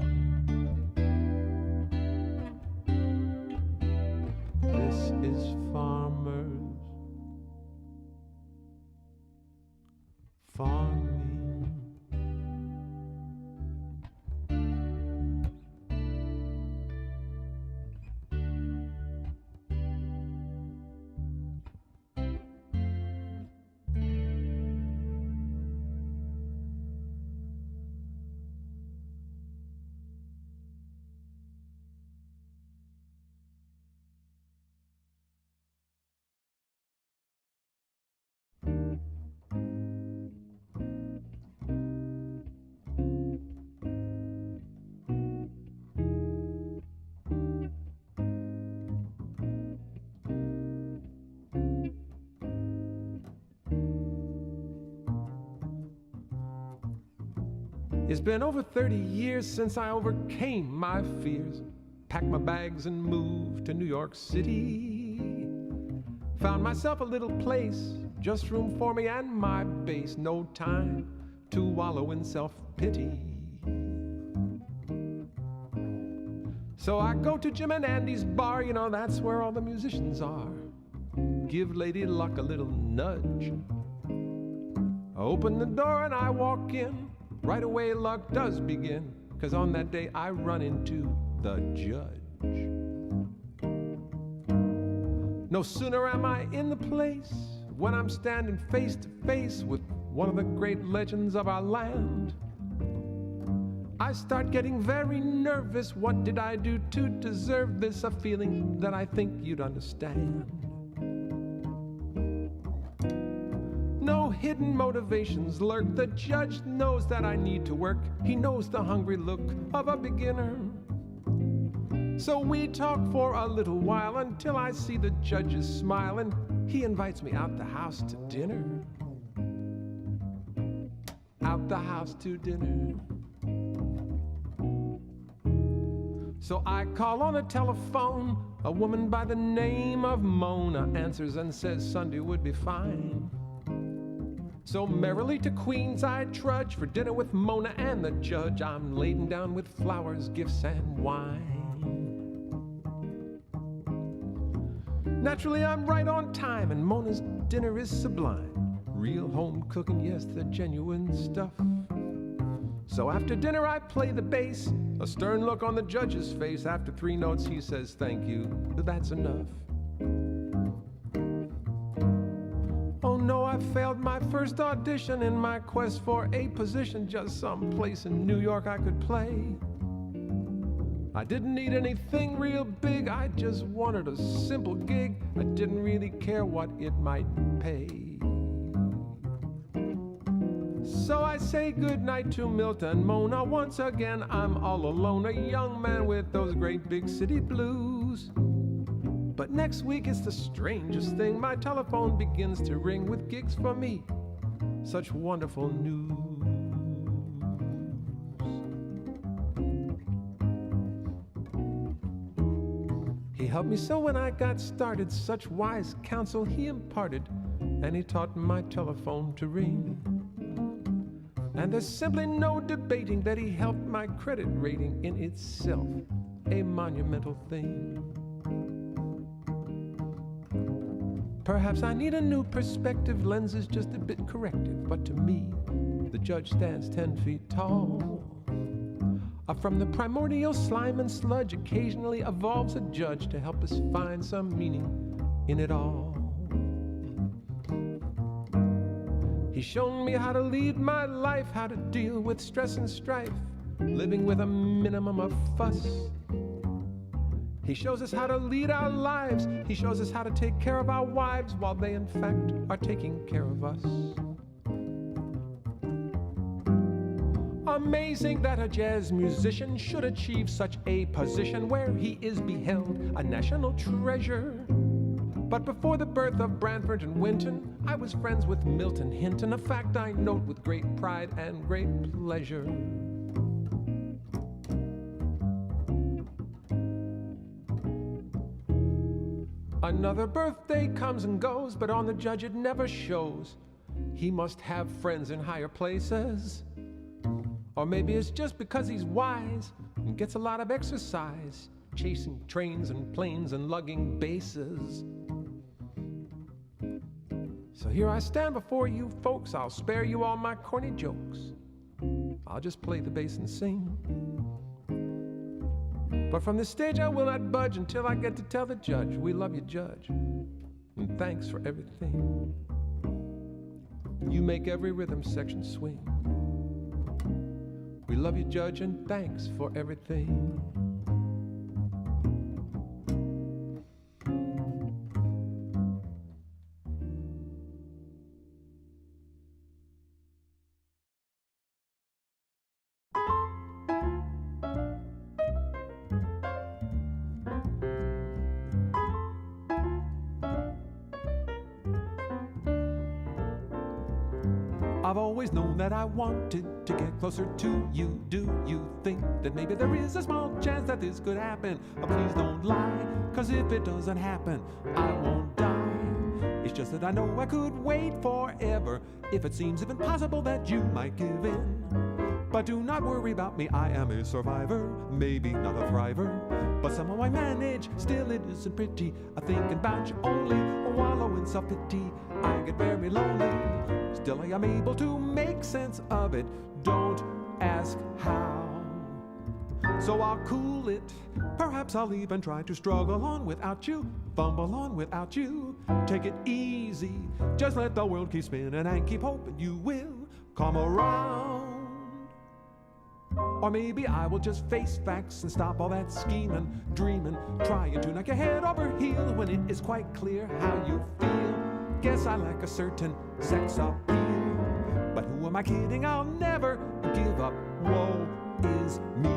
This is farmers farming. It's been over 30 years since I overcame my fears, packed my bags and moved to New York City. Found myself a little place, just room for me and my bass, no time to wallow in self-pity. So I go to Jim and Andy's bar, you know, that's where all the musicians are. Give Lady Luck a little nudge. I open the door and I walk in. Right away luck does begin, 'cause on that day I run into the judge. No sooner am I in the place when I'm standing face to face with one of the great legends of our land. I start getting very nervous. What did I do to deserve this? A feeling that I think you'd understand. No hidden motivations lurk. The judge knows that I need to work. He knows the hungry look of a beginner. So we talk for a little while until I see the judge's smile, and he invites me out the house to dinner. Out the house to dinner. So I call on the telephone. A woman by the name of Mona answers and says Sunday would be fine. So merrily to Queens I trudge for dinner with Mona and the judge. I'm laden down with flowers, gifts, and wine. Naturally I'm right on time, and Mona's dinner is sublime. Real home cooking, yes, the genuine stuff. So after dinner I play the bass, a stern look on the judge's face. After 3 notes he says thank you, but that's enough. Oh no, I failed my first audition in my quest for a position, just some place in New York I could play. I didn't need anything real big, I just wanted a simple gig. I didn't really care what it might pay. So I say goodnight to Milton and Mona. Once again I'm all alone, a young man with those great big city blues. But next week it's the strangest thing. My telephone begins to ring with gigs for me. Such wonderful news. He helped me so when I got started. Such wise counsel he imparted. And he taught my telephone to ring. And there's simply no debating that he helped my credit rating, in itself a monumental thing. Perhaps I need a new perspective, lenses just a bit corrective, but to me, the judge stands 10 feet tall. From the primordial slime and sludge occasionally evolves a judge to help us find some meaning in it all. He's shown me how to lead my life, how to deal with stress and strife, living with a minimum of fuss. He shows us how to lead our lives. He shows us how to take care of our wives while they in fact are taking care of us. Amazing that a jazz musician should achieve such a position where he is beheld a national treasure. But before the birth of Branford and Winton, I was friends with Milton Hinton, a fact I note with great pride and great pleasure. Another birthday comes and goes, but on the judge it never shows. He must have friends in higher places. Or maybe it's just because he's wise and gets a lot of exercise, chasing trains and planes and lugging basses. So here I stand before you folks. I'll spare you all my corny jokes. I'll just play the bass and sing. But from this stage I will not budge until I get to tell the judge, we love you, Judge, and thanks for everything. You make every rhythm section swing. We love you, Judge, and thanks for everything. I've always known that I wanted to get closer to you. Do you think that maybe there is a small chance that this could happen? Please don't lie, 'cause if it doesn't happen, I won't die. It's just that I know I could wait forever if it seems even possible that you might give in. But do not worry about me, I am a survivor, maybe not a thriver, but somehow I manage, still it isn't pretty. I think about you only, wallow in self-pity. I get very lonely, still I am able to make sense of it. Don't ask how. So I'll cool it, perhaps I'll even try to struggle on without you, fumble on without you. Take it easy, just let the world keep spinning and keep hoping you will come around. Or maybe I will just face facts and stop all that scheming, dreaming, trying to knock your head over heels when it is quite clear how you feel. Guess I lack a certain sex appeal, but who am I kidding? I'll never give up. Woe is me.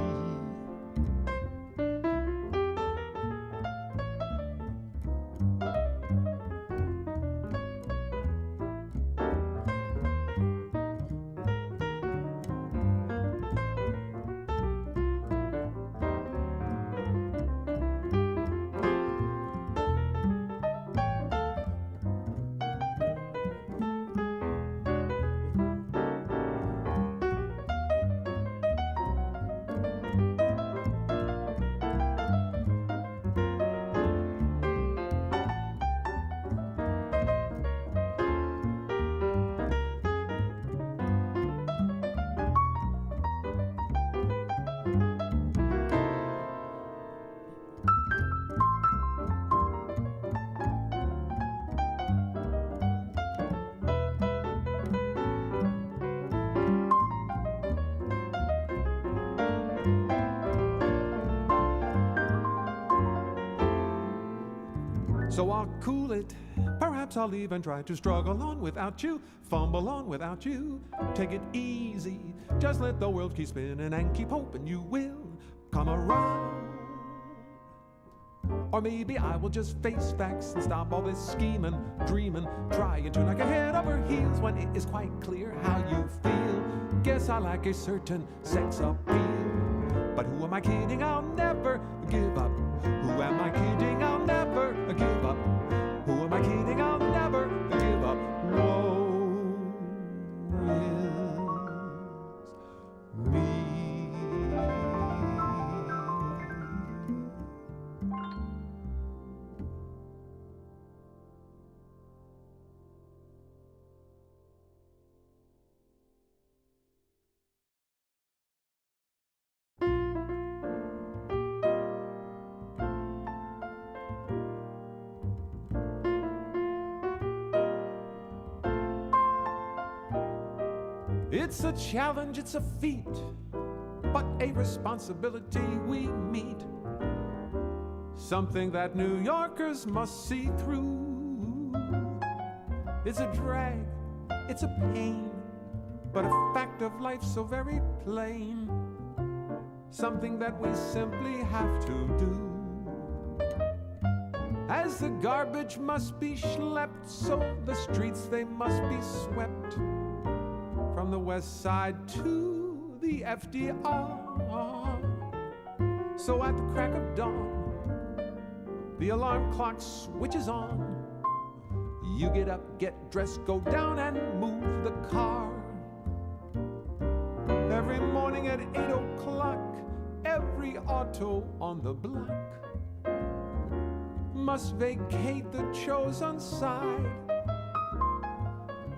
So I'll cool it, perhaps I'll even try to struggle on without you, fumble on without you. Take it easy, just let the world keep spinning and keep hoping you will come around. Or maybe I will just face facts and stop all this scheming, dreaming, trying to knock your head over heels when it is quite clear how you feel. Guess I lack a certain sex appeal, but who am I kidding? I'll never give up. Who am I kidding? I'll never give up. Who am I kidding? I'll never give up. Woe is me. It's a challenge, it's a feat, but a responsibility we meet. Something that New Yorkers must see through. It's a drag, it's a pain, but a fact of life so very plain. Something that we simply have to do. As the garbage must be schlepped, so the streets they must be swept. From the west side to the FDR. So at the crack of dawn, the alarm clock switches on. You get up, get dressed, go down and move the car. Every morning at 8 o'clock, every auto on the block must vacate the chosen side.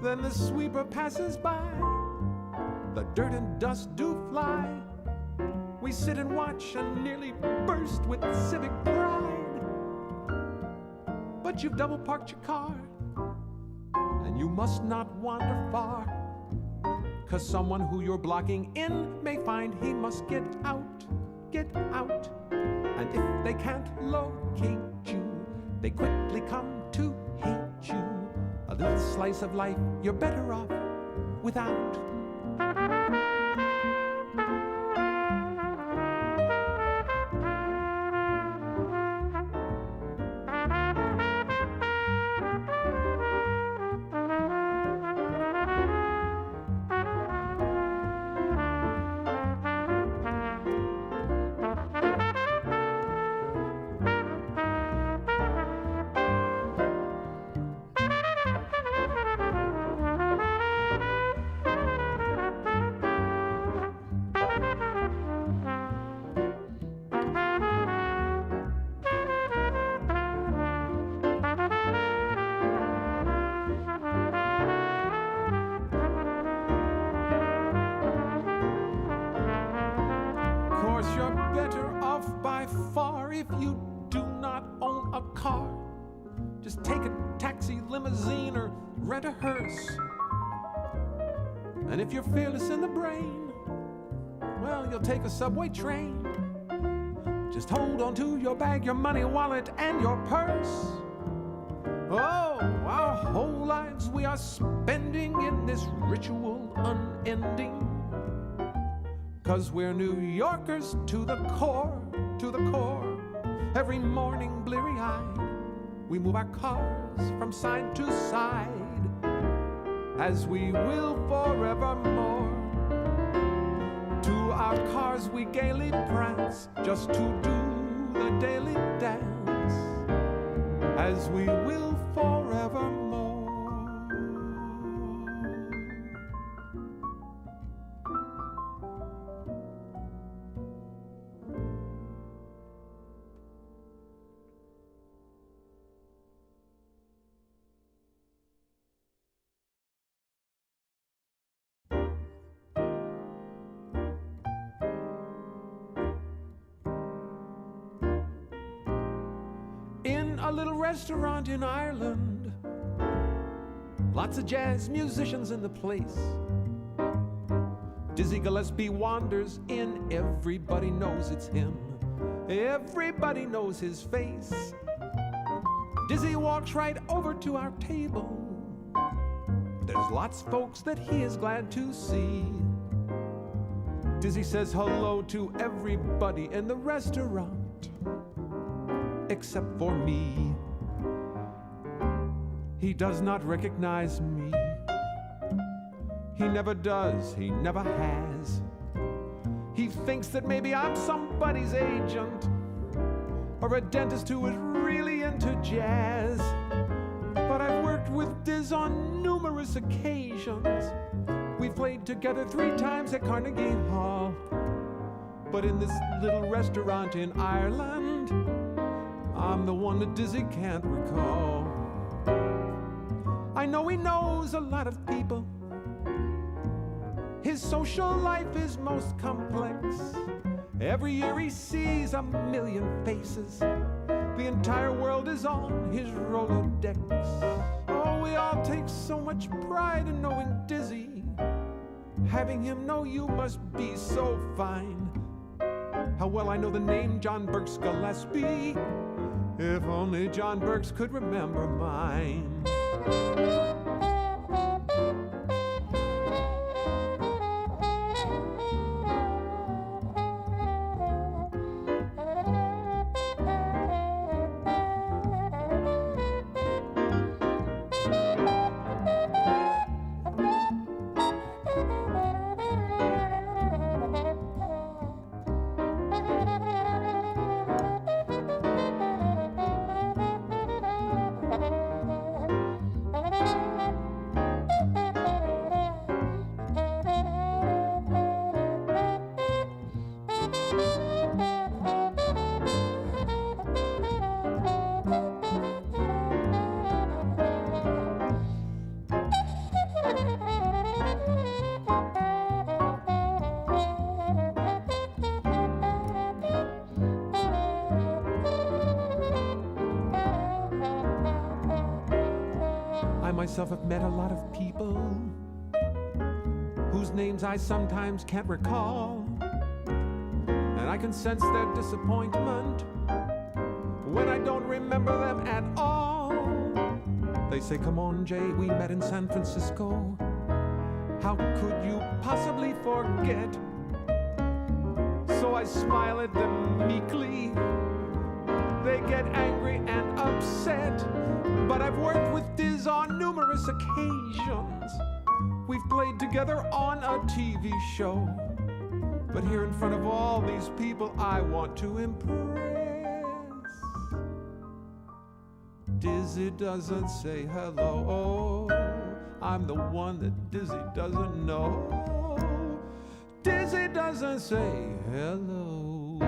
Then the sweeper passes by, the dirt and dust do fly. We sit and watch and nearly burst with civic pride. But you've double parked your car, and you must not wander far, 'cause someone who you're blocking in may find he must get out, get out. And if they can't locate you, they quickly come to hate you. A little slice of life you're better off without. Just take a taxi, limousine, or rent a hearse. And if you're fearless in the brain, well, you'll take a subway train. Just hold on to your bag, your money, wallet, and your purse. Oh, our whole lives we are spending in this ritual unending. 'Cause we're New Yorkers to the core, to the core. Every morning bleary-eyed, we move our cars from side to side, as we will forevermore. To our cars we gaily prance, just to do the daily dance, as we will forevermore. In a little restaurant in Ireland, lots of jazz musicians in the place. Dizzy Gillespie wanders in, everybody knows it's him. Everybody knows his face. Dizzy walks right over to our table. There's lots of folks that he is glad to see. Dizzy says hello to everybody in the restaurant, except for me. He does not recognize me. He never does, he never has. He thinks that maybe I'm somebody's agent, or a dentist who is really into jazz. But I've worked with Diz on numerous occasions. We've played together 3 times at Carnegie Hall. But in this little restaurant in Ireland, I'm the one that Dizzy can't recall. I know he knows a lot of people. His social life is most complex. Every year he sees 1,000,000 faces. The entire world is on his Rolodex. Oh, we all take so much pride in knowing Dizzy. Having him know you must be so fine. How well I know the name John Burks Gillespie. If only John Burks could remember mine. I myself have met a lot of people whose names I sometimes can't recall, and I can sense their disappointment when I don't remember them at all. They say, "Come on, Jay, we met in San Francisco. How could you possibly forget?" So I smile at them meekly. They get angry and upset, but I've worked with Diz on numerous occasions. We've played together on a TV show. But here in front of all these people, I want to impress. Dizzy doesn't say hello. I'm the one that Dizzy doesn't know. Dizzy doesn't say hello.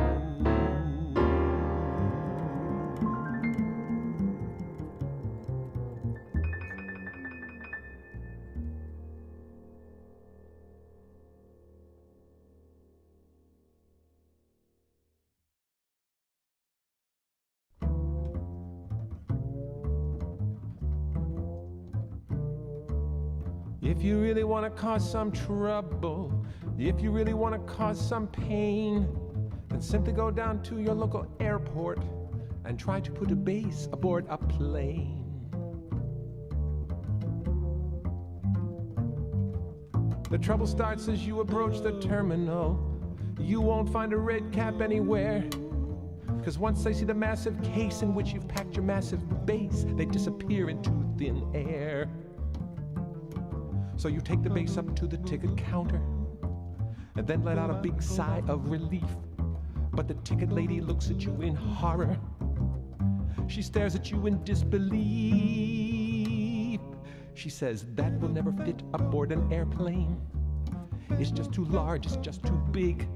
If you really want to cause some trouble, if you really want to cause some pain, then simply go down to your local airport and try to put a base aboard a plane. The trouble starts as you approach the terminal. You won't find a red cap anywhere, 'cause once they see the massive case in which you've packed your massive base, they disappear into thin air. So you take the base up to the ticket counter and then let out a big sigh of relief. But the ticket lady looks at you in horror. She stares at you in disbelief. She says, "That will never fit aboard an airplane. It's just too large, it's just too big."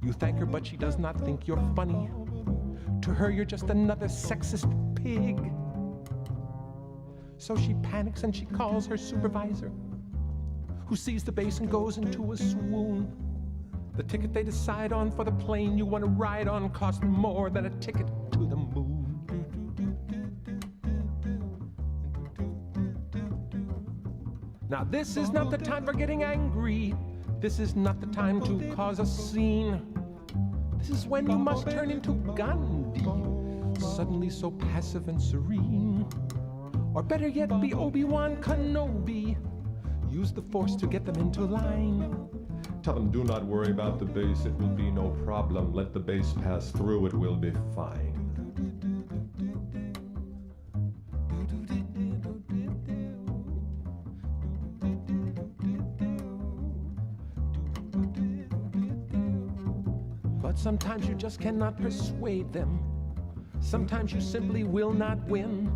You thank her, but she does not think you're funny. To her, you're just another sexist pig. So she panics and she calls her supervisor, who sees the base and goes into a swoon. The ticket they decide on for the plane you want to ride on costs more than a ticket to the moon. Now this is not the time for getting angry. This is not the time to cause a scene. This is when you must turn into Gandhi, suddenly so passive and serene. Or better yet, be Obi-Wan Kenobi. Use the Force to get them into line. Tell them, do not worry about the base, it will be no problem. Let the base pass through, it will be fine. But sometimes you just cannot persuade them. Sometimes you simply will not win.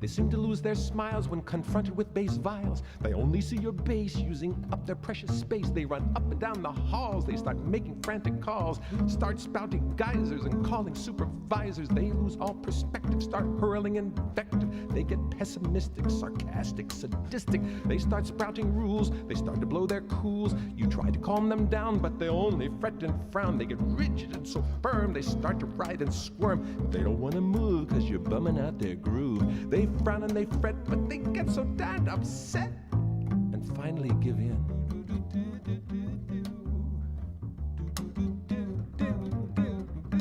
They seem to lose their smiles when confronted with base vials. They only see your base using up their precious space. They run up and down the halls. They start making frantic calls, start spouting geysers and calling supervisors. They lose all perspective, start hurling invective. They get pessimistic, sarcastic, sadistic. They start sprouting rules. They start to blow their cools. You try to calm them down, but they only fret and frown. They get rigid and so firm. They start to writhe and squirm. They don't want to move 'cause you're bumming out their groove. They frown and they fret, but they get so damned upset and finally give in.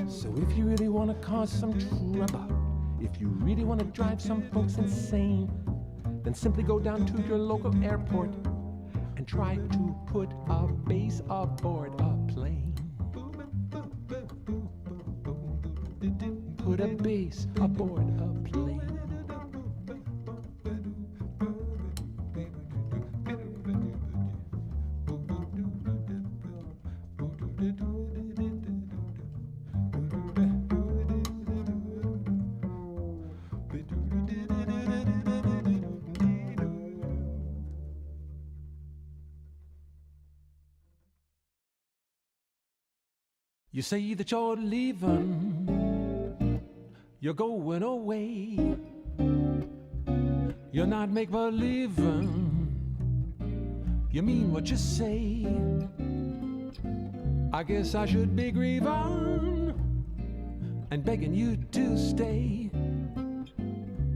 So if you really want to cause some trouble, if you really want to drive some folks insane, then simply go down to your local airport and try to put a base aboard a plane. Put a base aboard a plane. You say that you're leaving, you're going away. You're not make-believing, you mean what you say. I guess I should be grieving and begging you to stay.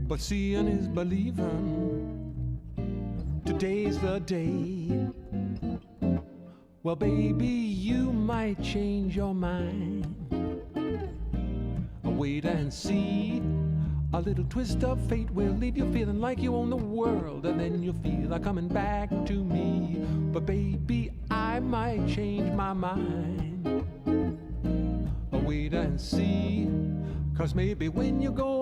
But seeing is believing, today's the day. Well, baby, you might change your mind. Wait and see. A little twist of fate will leave you feeling like you own the world, and then you'll feel like coming back to me. But baby, I might change my mind. Wait and see, 'cause maybe when you go